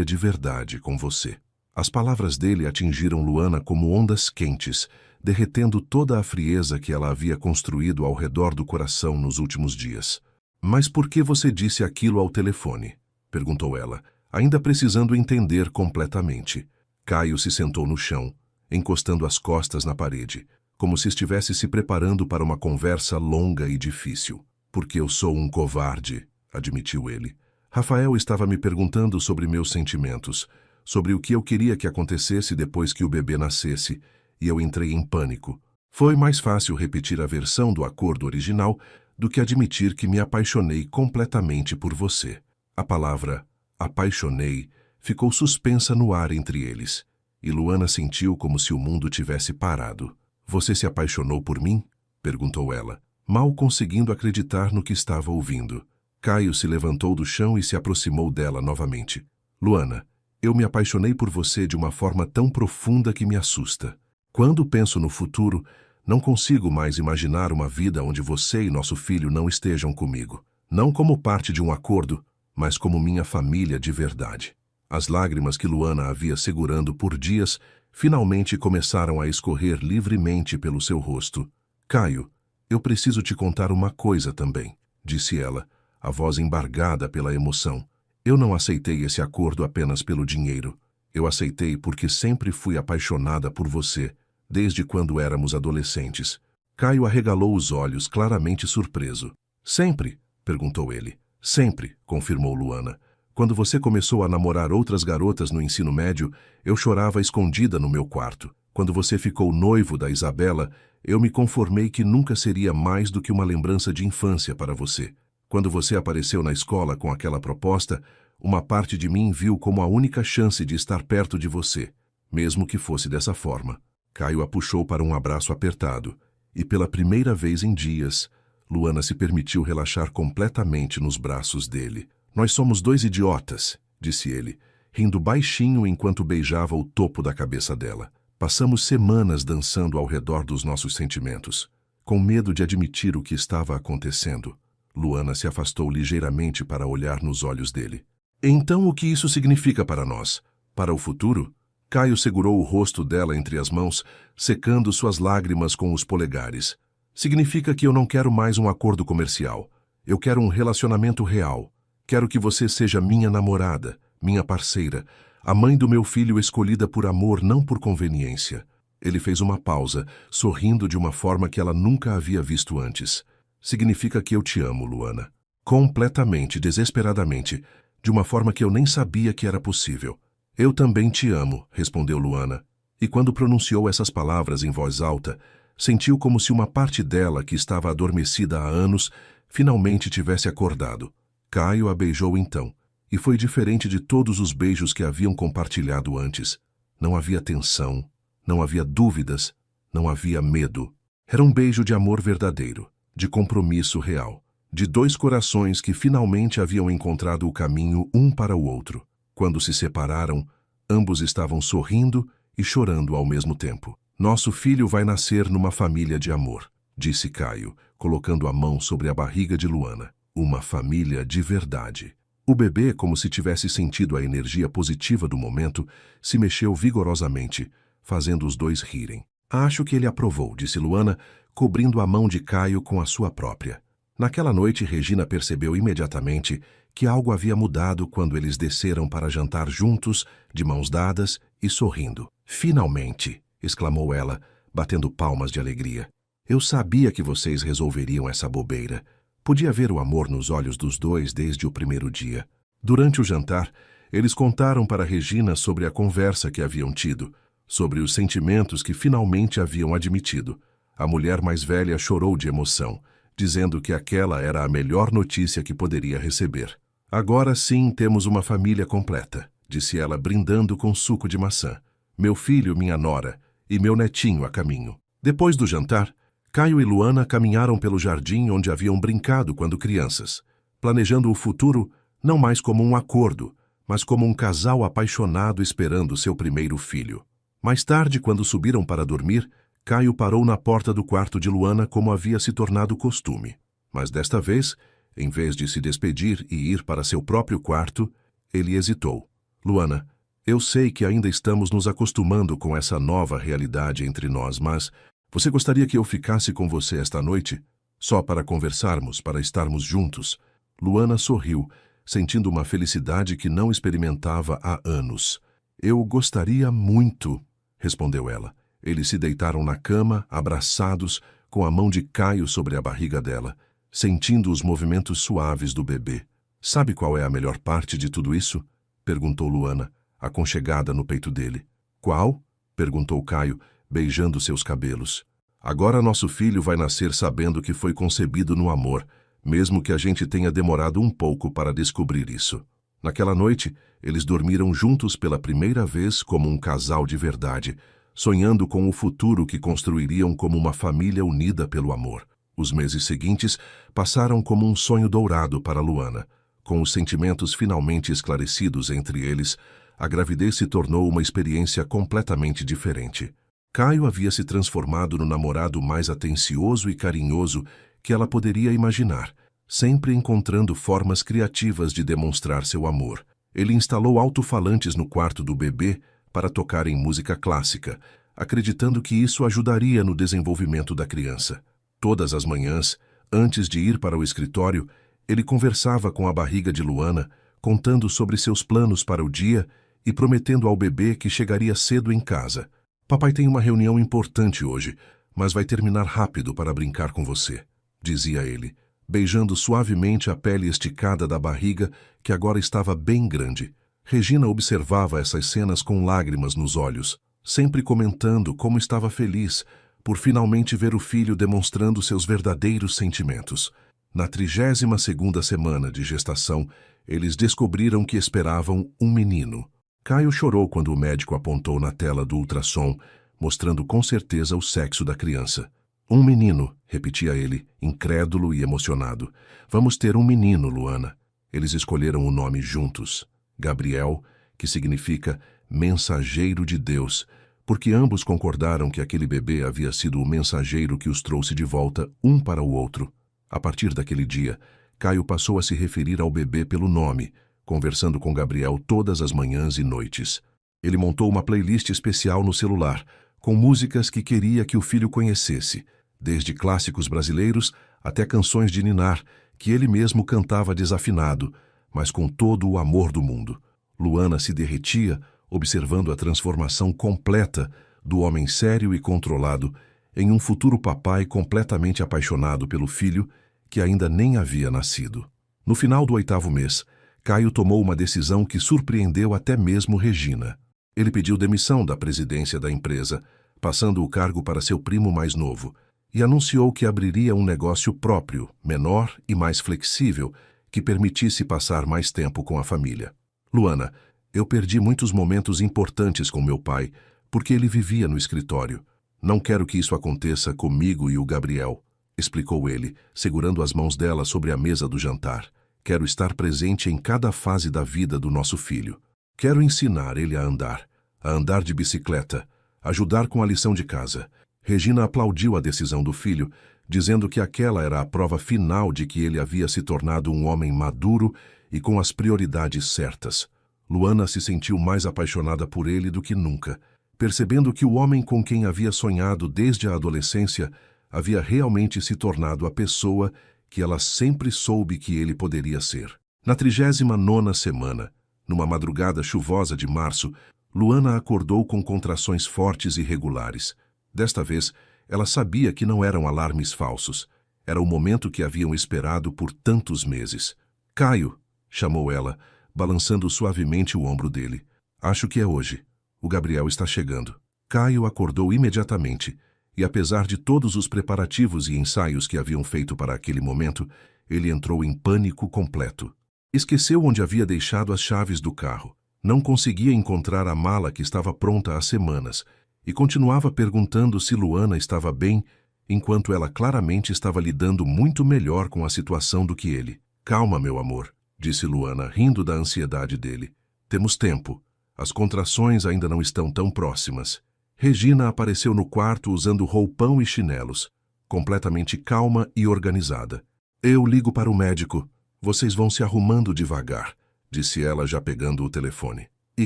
de verdade com você. As palavras dele atingiram Luana como ondas quentes, derretendo toda a frieza que ela havia construído ao redor do coração nos últimos dias. Mas por que você disse aquilo ao telefone? Perguntou ela, ainda precisando entender completamente. Caio se sentou no chão, encostando as costas na parede, como se estivesse se preparando para uma conversa longa e difícil. Porque eu sou um covarde, admitiu ele. Rafael estava me perguntando sobre meus sentimentos, sobre o que eu queria que acontecesse depois que o bebê nascesse, e eu entrei em pânico. Foi mais fácil repetir a versão do acordo original do que admitir que me apaixonei completamente por você. A palavra apaixonei ficou suspensa no ar entre eles, e Luana sentiu como se o mundo tivesse parado. Você se apaixonou por mim? Perguntou ela, mal conseguindo acreditar no que estava ouvindo. Caio se levantou do chão e se aproximou dela novamente. Luana, eu me apaixonei por você de uma forma tão profunda que me assusta. Quando penso no futuro, não consigo mais imaginar uma vida onde você e nosso filho não estejam comigo. Não como parte de um acordo, mas como minha família de verdade. As lágrimas que Luana havia segurando por dias finalmente começaram a escorrer livremente pelo seu rosto. Caio, eu preciso te contar uma coisa também, disse ela, a voz embargada pela emoção. Eu não aceitei esse acordo apenas pelo dinheiro. Eu aceitei porque sempre fui apaixonada por você, desde quando éramos adolescentes. Caio arregalou os olhos, claramente surpreso. Sempre? Perguntou ele. Sempre, confirmou Luana. Quando você começou a namorar outras garotas no ensino médio, eu chorava escondida no meu quarto. Quando você ficou noivo da Isabela, eu me conformei que nunca seria mais do que uma lembrança de infância para você. Quando você apareceu na escola com aquela proposta, uma parte de mim viu como a única chance de estar perto de você, mesmo que fosse dessa forma. Caio a puxou para um abraço apertado, e pela primeira vez em dias, Luana se permitiu relaxar completamente nos braços dele. Nós somos dois idiotas, disse ele, rindo baixinho enquanto beijava o topo da cabeça dela. Passamos semanas dançando ao redor dos nossos sentimentos, com medo de admitir o que estava acontecendo. Luana se afastou ligeiramente para olhar nos olhos dele. Então o que isso significa para nós? Para o futuro? Caio segurou o rosto dela entre as mãos, secando suas lágrimas com os polegares. Significa que eu não quero mais um acordo comercial. Eu quero um relacionamento real. Quero que você seja minha namorada, minha parceira, a mãe do meu filho escolhida por amor, não por conveniência. Ele fez uma pausa, sorrindo de uma forma que ela nunca havia visto antes. Significa que eu te amo, Luana. completamente, desesperadamente, de uma forma que eu nem sabia que era possível. Eu também te amo, respondeu Luana, e quando pronunciou essas palavras em voz alta, sentiu como se uma parte dela, que estava adormecida há anos, finalmente tivesse acordado. Caio a beijou então, e foi diferente de todos os beijos que haviam compartilhado antes. Não havia tensão, não havia dúvidas, não havia medo. Era um beijo de amor verdadeiro, de compromisso real, de dois corações que finalmente haviam encontrado o caminho um para o outro. Quando se separaram, ambos estavam sorrindo e chorando ao mesmo tempo. Nosso filho vai nascer numa família de amor, disse Caio, colocando a mão sobre a barriga de Luana. Uma família de verdade. O bebê, como se tivesse sentido a energia positiva do momento, se mexeu vigorosamente, fazendo os dois rirem. Acho que ele aprovou, disse Luana, cobrindo a mão de Caio com a sua própria. Naquela noite, Regina percebeu imediatamente que algo havia mudado quando eles desceram para jantar juntos, de mãos dadas e sorrindo. Finalmente! Exclamou ela, batendo palmas de alegria. Eu sabia que vocês resolveriam essa bobeira. Podia ver o amor nos olhos dos dois desde o primeiro dia. Durante o jantar, eles contaram para Regina sobre a conversa que haviam tido, sobre os sentimentos que finalmente haviam admitido. A mulher mais velha chorou de emoção, dizendo que aquela era a melhor notícia que poderia receber. Agora sim temos uma família completa, disse ela, brindando com suco de maçã. Meu filho, minha nora, e meu netinho a caminho. Depois do jantar, Caio e Luana caminharam pelo jardim onde haviam brincado quando crianças, planejando o futuro não mais como um acordo, mas como um casal apaixonado esperando seu primeiro filho. Mais tarde, quando subiram para dormir, Caio parou na porta do quarto de Luana como havia se tornado costume. Mas desta vez, em vez de se despedir e ir para seu próprio quarto, ele hesitou. Luana, eu sei que ainda estamos nos acostumando com essa nova realidade entre nós, mas você gostaria que eu ficasse com você esta noite? Só para conversarmos, para estarmos juntos? Luana sorriu, sentindo uma felicidade que não experimentava há anos. Eu gostaria muito, respondeu ela. Eles se deitaram na cama, abraçados, com a mão de Caio sobre a barriga dela, sentindo os movimentos suaves do bebê. Sabe qual é a melhor parte de tudo isso? Perguntou Luana, aconchegada no peito dele. Qual? Perguntou Caio, beijando seus cabelos. Agora nosso filho vai nascer sabendo que foi concebido no amor, mesmo que a gente tenha demorado um pouco para descobrir isso. Naquela noite, eles dormiram juntos pela primeira vez como um casal de verdade, sonhando com o futuro que construiriam como uma família unida pelo amor. Os meses seguintes passaram como um sonho dourado para Luana. Com os sentimentos finalmente esclarecidos entre eles, a gravidez se tornou uma experiência completamente diferente. Caio havia se transformado no namorado mais atencioso e carinhoso que ela poderia imaginar, sempre encontrando formas criativas de demonstrar seu amor. Ele instalou alto-falantes no quarto do bebê para tocar em música clássica, acreditando que isso ajudaria no desenvolvimento da criança. Todas as manhãs, antes de ir para o escritório, ele conversava com a barriga de Luana, contando sobre seus planos para o dia e prometendo ao bebê que chegaria cedo em casa. Papai tem uma reunião importante hoje, mas vai terminar rápido para brincar com você, dizia ele, beijando suavemente a pele esticada da barriga, que agora estava bem grande. Regina observava essas cenas com lágrimas nos olhos, sempre comentando como estava feliz por finalmente ver o filho demonstrando seus verdadeiros sentimentos. Na 32ª semana de gestação, eles descobriram que esperavam um menino. Caio chorou quando o médico apontou na tela do ultrassom, mostrando com certeza o sexo da criança. Um menino, repetia ele, incrédulo e emocionado. Vamos ter um menino, Luana. Eles escolheram o nome juntos. Gabriel, que significa mensageiro de Deus, porque ambos concordaram que aquele bebê havia sido o mensageiro que os trouxe de volta um para o outro. A partir daquele dia, Caio passou a se referir ao bebê pelo nome, conversando com Gabriel todas as manhãs e noites. Ele montou uma playlist especial no celular, com músicas que queria que o filho conhecesse, desde clássicos brasileiros até canções de ninar, que ele mesmo cantava desafinado, mas com todo o amor do mundo. Luana se derretia, observando a transformação completa do homem sério e controlado em um futuro papai completamente apaixonado pelo filho que ainda nem havia nascido. No final do 8º mês, Caio tomou uma decisão que surpreendeu até mesmo Regina. Ele pediu demissão da presidência da empresa, passando o cargo para seu primo mais novo, e anunciou que abriria um negócio próprio, menor e mais flexível, que permitisse passar mais tempo com a família. Luana, eu perdi muitos momentos importantes com meu pai, porque ele vivia no escritório. Não quero que isso aconteça comigo e o Gabriel, explicou ele, segurando as mãos dela sobre a mesa do jantar. Quero estar presente em cada fase da vida do nosso filho. Quero ensinar ele a andar de bicicleta, ajudar com a lição de casa. Regina aplaudiu a decisão do filho, dizendo que aquela era a prova final de que ele havia se tornado um homem maduro e com as prioridades certas. Luana se sentiu mais apaixonada por ele do que nunca, percebendo que o homem com quem havia sonhado desde a adolescência havia realmente se tornado a pessoa que ela sempre soube que ele poderia ser. Na 39ª semana, numa madrugada chuvosa de março, Luana acordou com contrações fortes e regulares. Desta vez, ela sabia que não eram alarmes falsos. Era o momento que haviam esperado por tantos meses. Caio, chamou ela, balançando suavemente o ombro dele. Acho que é hoje. O Gabriel está chegando. Caio acordou imediatamente, e apesar de todos os preparativos e ensaios que haviam feito para aquele momento, ele entrou em pânico completo. Esqueceu onde havia deixado as chaves do carro. Não conseguia encontrar a mala que estava pronta há semanas, e continuava perguntando se Luana estava bem, enquanto ela claramente estava lidando muito melhor com a situação do que ele. Calma, meu amor, disse Luana, rindo da ansiedade dele. Temos tempo. As contrações ainda não estão tão próximas. Regina apareceu no quarto usando roupão e chinelos, completamente calma e organizada. Eu ligo para o médico. Vocês vão se arrumando devagar, disse ela já pegando o telefone. E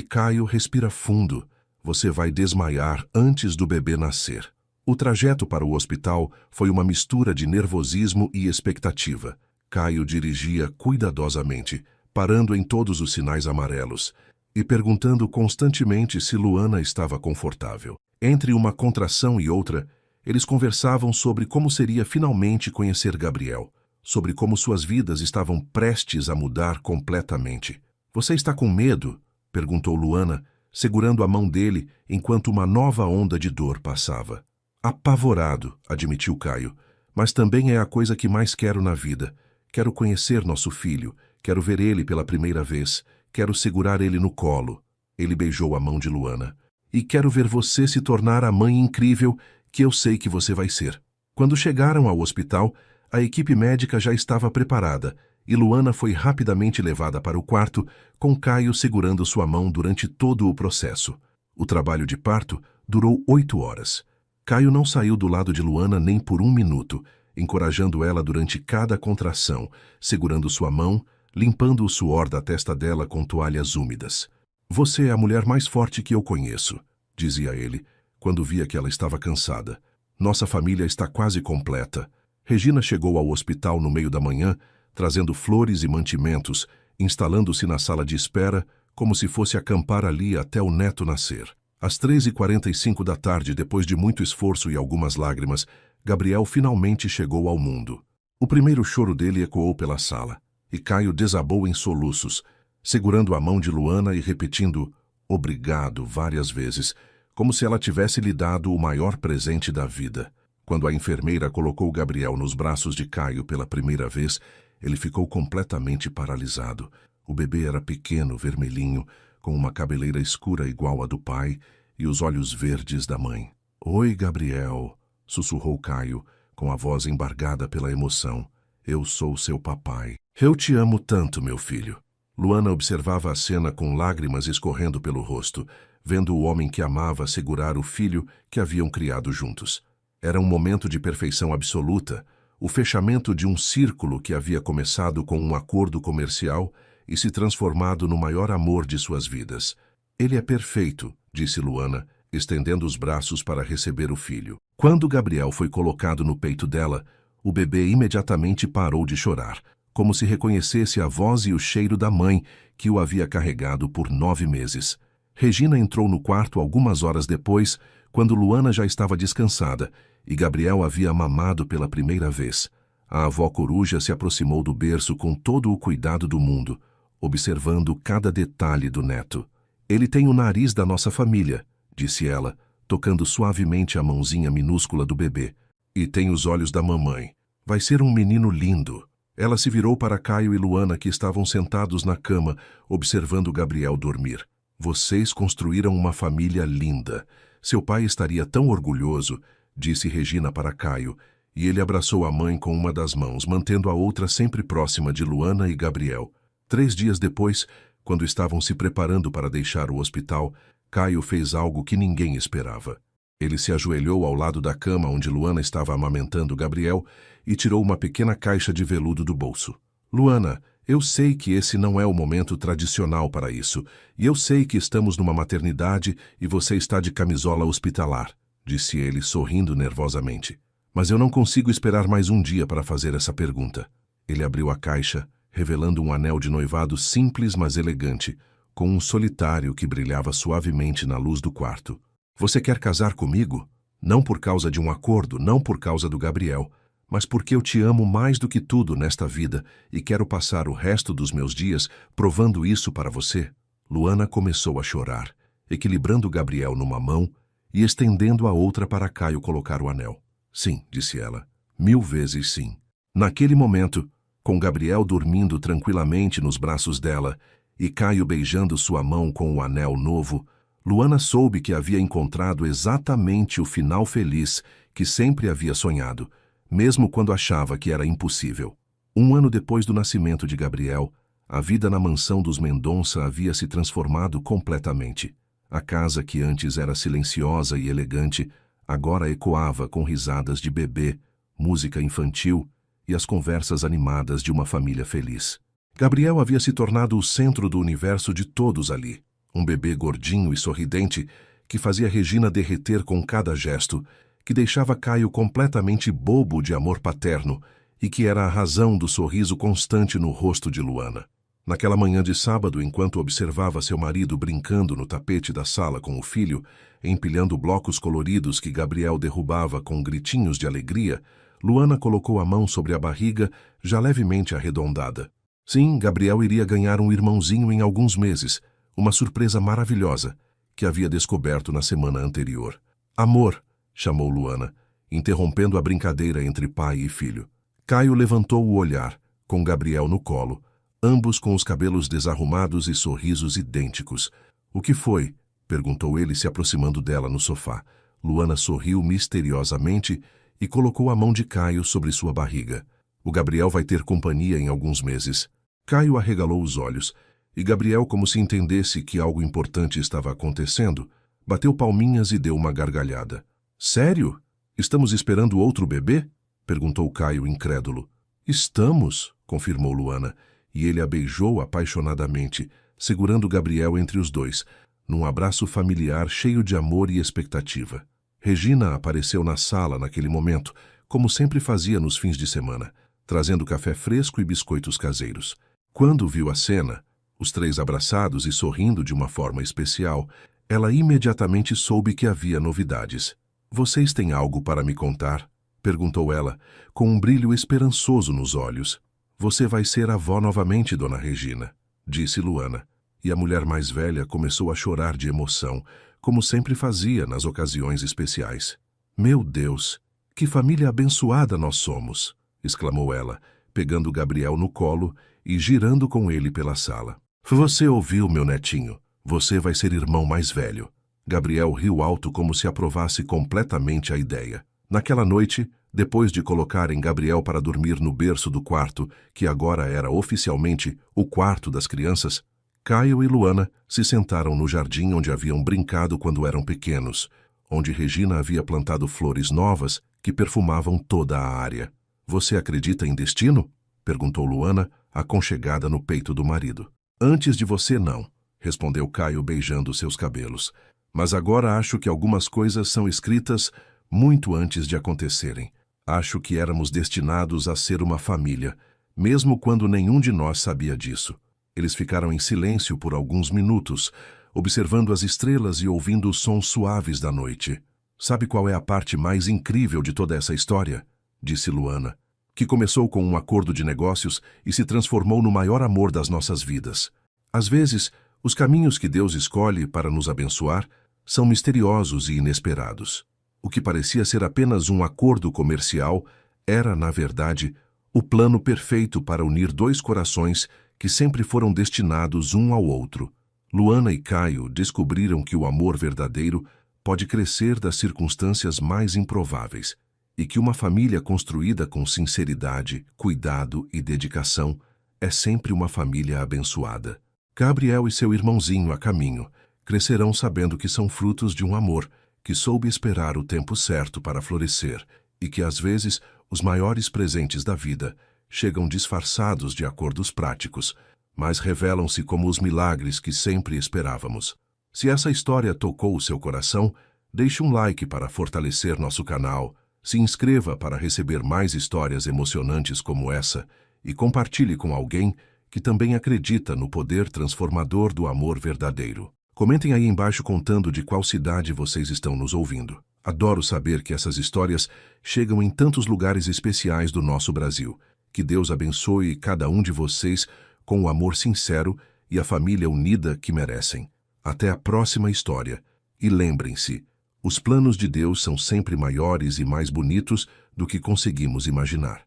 Caio, respira fundo. Você vai desmaiar antes do bebê nascer. O trajeto para o hospital foi uma mistura de nervosismo e expectativa. Caio dirigia cuidadosamente, parando em todos os sinais amarelos e perguntando constantemente se Luana estava confortável. Entre uma contração e outra, eles conversavam sobre como seria finalmente conhecer Gabriel, sobre como suas vidas estavam prestes a mudar completamente. Você está com medo? Perguntou Luana, segurando a mão dele enquanto uma nova onda de dor passava. Apavorado, admitiu Caio, mas também é a coisa que mais quero na vida. Quero conhecer nosso filho, quero ver ele pela primeira vez, quero segurar ele no colo. Ele beijou a mão de Luana. E quero ver você se tornar a mãe incrível que eu sei que você vai ser. Quando chegaram ao hospital, a equipe médica já estava preparada e Luana foi rapidamente levada para o quarto, com Caio segurando sua mão durante todo o processo. O trabalho de parto durou 8 horas. Caio não saiu do lado de Luana nem por 1 minuto, encorajando ela durante cada contração, segurando sua mão, limpando o suor da testa dela com toalhas úmidas. Você é a mulher mais forte que eu conheço, dizia ele, quando via que ela estava cansada. Nossa família está quase completa. Regina chegou ao hospital no meio da manhã, trazendo flores e mantimentos, instalando-se na sala de espera, como se fosse acampar ali até o neto nascer. Às 3h45 da tarde, depois de muito esforço e algumas lágrimas, Gabriel finalmente chegou ao mundo. O primeiro choro dele ecoou pela sala, e Caio desabou em soluços, segurando a mão de Luana e repetindo "obrigado" várias vezes, como se ela tivesse lhe dado o maior presente da vida. Quando a enfermeira colocou Gabriel nos braços de Caio pela primeira vez, ele ficou completamente paralisado. O bebê era pequeno, vermelhinho, com uma cabeleira escura igual à do pai e os olhos verdes da mãe. "Oi, Gabriel", sussurrou Caio, com a voz embargada pela emoção. "Eu sou seu papai. Eu te amo tanto, meu filho." Luana observava a cena com lágrimas escorrendo pelo rosto, vendo o homem que amava segurar o filho que haviam criado juntos. Era um momento de perfeição absoluta, o fechamento de um círculo que havia começado com um acordo comercial e se transformado no maior amor de suas vidas. "Ele é perfeito", disse Luana, estendendo os braços para receber o filho. Quando Gabriel foi colocado no peito dela, o bebê imediatamente parou de chorar, como se reconhecesse a voz e o cheiro da mãe que o havia carregado por 9 meses. Regina entrou no quarto algumas horas depois, quando Luana já estava descansada, e Gabriel havia mamado pela primeira vez. A avó coruja se aproximou do berço com todo o cuidado do mundo, observando cada detalhe do neto. Ele tem o nariz da nossa família, disse ela, tocando suavemente a mãozinha minúscula do bebê. E tem os olhos da mamãe. Vai ser um menino lindo. Ela se virou para Caio e Luana, que estavam sentados na cama, observando Gabriel dormir. Vocês construíram uma família linda. Seu pai estaria tão orgulhoso, disse Regina para Caio, e ele abraçou a mãe com uma das mãos, mantendo a outra sempre próxima de Luana e Gabriel. 3 dias depois, quando estavam se preparando para deixar o hospital, Caio fez algo que ninguém esperava. Ele se ajoelhou ao lado da cama onde Luana estava amamentando Gabriel e tirou uma pequena caixa de veludo do bolso. Luana, eu sei que esse não é o momento tradicional para isso, e eu sei que estamos numa maternidade e você está de camisola hospitalar, disse ele, sorrindo nervosamente. Mas eu não consigo esperar mais um dia para fazer essa pergunta. Ele abriu a caixa, revelando um anel de noivado simples mas elegante, com um solitário que brilhava suavemente na luz do quarto. Você quer casar comigo? Não por causa de um acordo, não por causa do Gabriel, mas porque eu te amo mais do que tudo nesta vida e quero passar o resto dos meus dias provando isso para você. Luana começou a chorar, equilibrando Gabriel numa mão e estendendo a outra para Caio colocar o anel. Sim, disse ela, 1000 vezes sim. Naquele momento, com Gabriel dormindo tranquilamente nos braços dela e Caio beijando sua mão com o anel novo, Luana soube que havia encontrado exatamente o final feliz que sempre havia sonhado, mesmo quando achava que era impossível. 1 ano depois do nascimento de Gabriel, a vida na mansão dos Mendonça havia se transformado completamente. A casa, que antes era silenciosa e elegante, agora ecoava com risadas de bebê, música infantil e as conversas animadas de uma família feliz. Gabriel havia se tornado o centro do universo de todos ali. Um bebê gordinho e sorridente que fazia Regina derreter com cada gesto, que deixava Caio completamente bobo de amor paterno e que era a razão do sorriso constante no rosto de Luana. Naquela manhã de sábado, enquanto observava seu marido brincando no tapete da sala com o filho, empilhando blocos coloridos que Gabriel derrubava com gritinhos de alegria, Luana colocou a mão sobre a barriga, já levemente arredondada. Sim, Gabriel iria ganhar um irmãozinho em alguns meses, uma surpresa maravilhosa, que havia descoberto na semana anterior. Amor, chamou Luana, interrompendo a brincadeira entre pai e filho. Caio levantou o olhar, com Gabriel no colo, ambos com os cabelos desarrumados e sorrisos idênticos. O que foi? Perguntou ele, se aproximando dela no sofá. Luana sorriu misteriosamente e colocou a mão de Caio sobre sua barriga. O Gabriel vai ter companhia em alguns meses. Caio arregalou os olhos, e Gabriel, como se entendesse que algo importante estava acontecendo, bateu palminhas e deu uma gargalhada. Sério? Estamos esperando outro bebê? Perguntou Caio, incrédulo. Estamos, confirmou Luana, e ele a beijou apaixonadamente, segurando Gabriel entre os dois, num abraço familiar cheio de amor e expectativa. Regina apareceu na sala naquele momento, como sempre fazia nos fins de semana, trazendo café fresco e biscoitos caseiros. Quando viu a cena, os 3 abraçados e sorrindo de uma forma especial, ela imediatamente soube que havia novidades. Vocês têm algo para me contar? Perguntou ela, com um brilho esperançoso nos olhos. Você vai ser avó novamente, dona Regina, disse Luana, e a mulher mais velha começou a chorar de emoção, como sempre fazia nas ocasiões especiais. Meu Deus, que família abençoada nós somos, exclamou ela, pegando Gabriel no colo e girando com ele pela sala. Você ouviu, meu netinho? Você vai ser irmão mais velho. Gabriel riu alto como se aprovasse completamente a ideia. Naquela noite, depois de colocarem Gabriel para dormir no berço do quarto, que agora era oficialmente o quarto das crianças, Caio e Luana se sentaram no jardim onde haviam brincado quando eram pequenos, onde Regina havia plantado flores novas que perfumavam toda a área. Você acredita em destino? Perguntou Luana, aconchegada no peito do marido. Antes de você, não, respondeu Caio beijando seus cabelos. Mas agora acho que algumas coisas são escritas muito antes de acontecerem. Acho que éramos destinados a ser uma família, mesmo quando nenhum de nós sabia disso. Eles ficaram em silêncio por alguns minutos, observando as estrelas e ouvindo os sons suaves da noite. Sabe qual é a parte mais incrível de toda essa história? Disse Luana. que começou com um acordo de negócios e se transformou no maior amor das nossas vidas. Às vezes, os caminhos que Deus escolhe para nos abençoar são misteriosos e inesperados. O que parecia ser apenas um acordo comercial era, na verdade, o plano perfeito para unir dois corações que sempre foram destinados um ao outro. Luana e Caio descobriram que o amor verdadeiro pode crescer das circunstâncias mais improváveis e que uma família construída com sinceridade, cuidado e dedicação é sempre uma família abençoada. Gabriel e seu irmãozinho a caminho crescerão sabendo que são frutos de um amor que soube esperar o tempo certo para florescer e que, às vezes, os maiores presentes da vida chegam disfarçados de acordos práticos, mas revelam-se como os milagres que sempre esperávamos. Se essa história tocou o seu coração, deixe um like para fortalecer nosso canal, se inscreva para receber mais histórias emocionantes como essa e compartilhe com alguém que também acredita no poder transformador do amor verdadeiro. Comentem aí embaixo contando de qual cidade vocês estão nos ouvindo. Adoro saber que essas histórias chegam em tantos lugares especiais do nosso Brasil. Que Deus abençoe cada um de vocês com o amor sincero e a família unida que merecem. Até a próxima história. E lembrem-se, os planos de Deus são sempre maiores e mais bonitos do que conseguimos imaginar.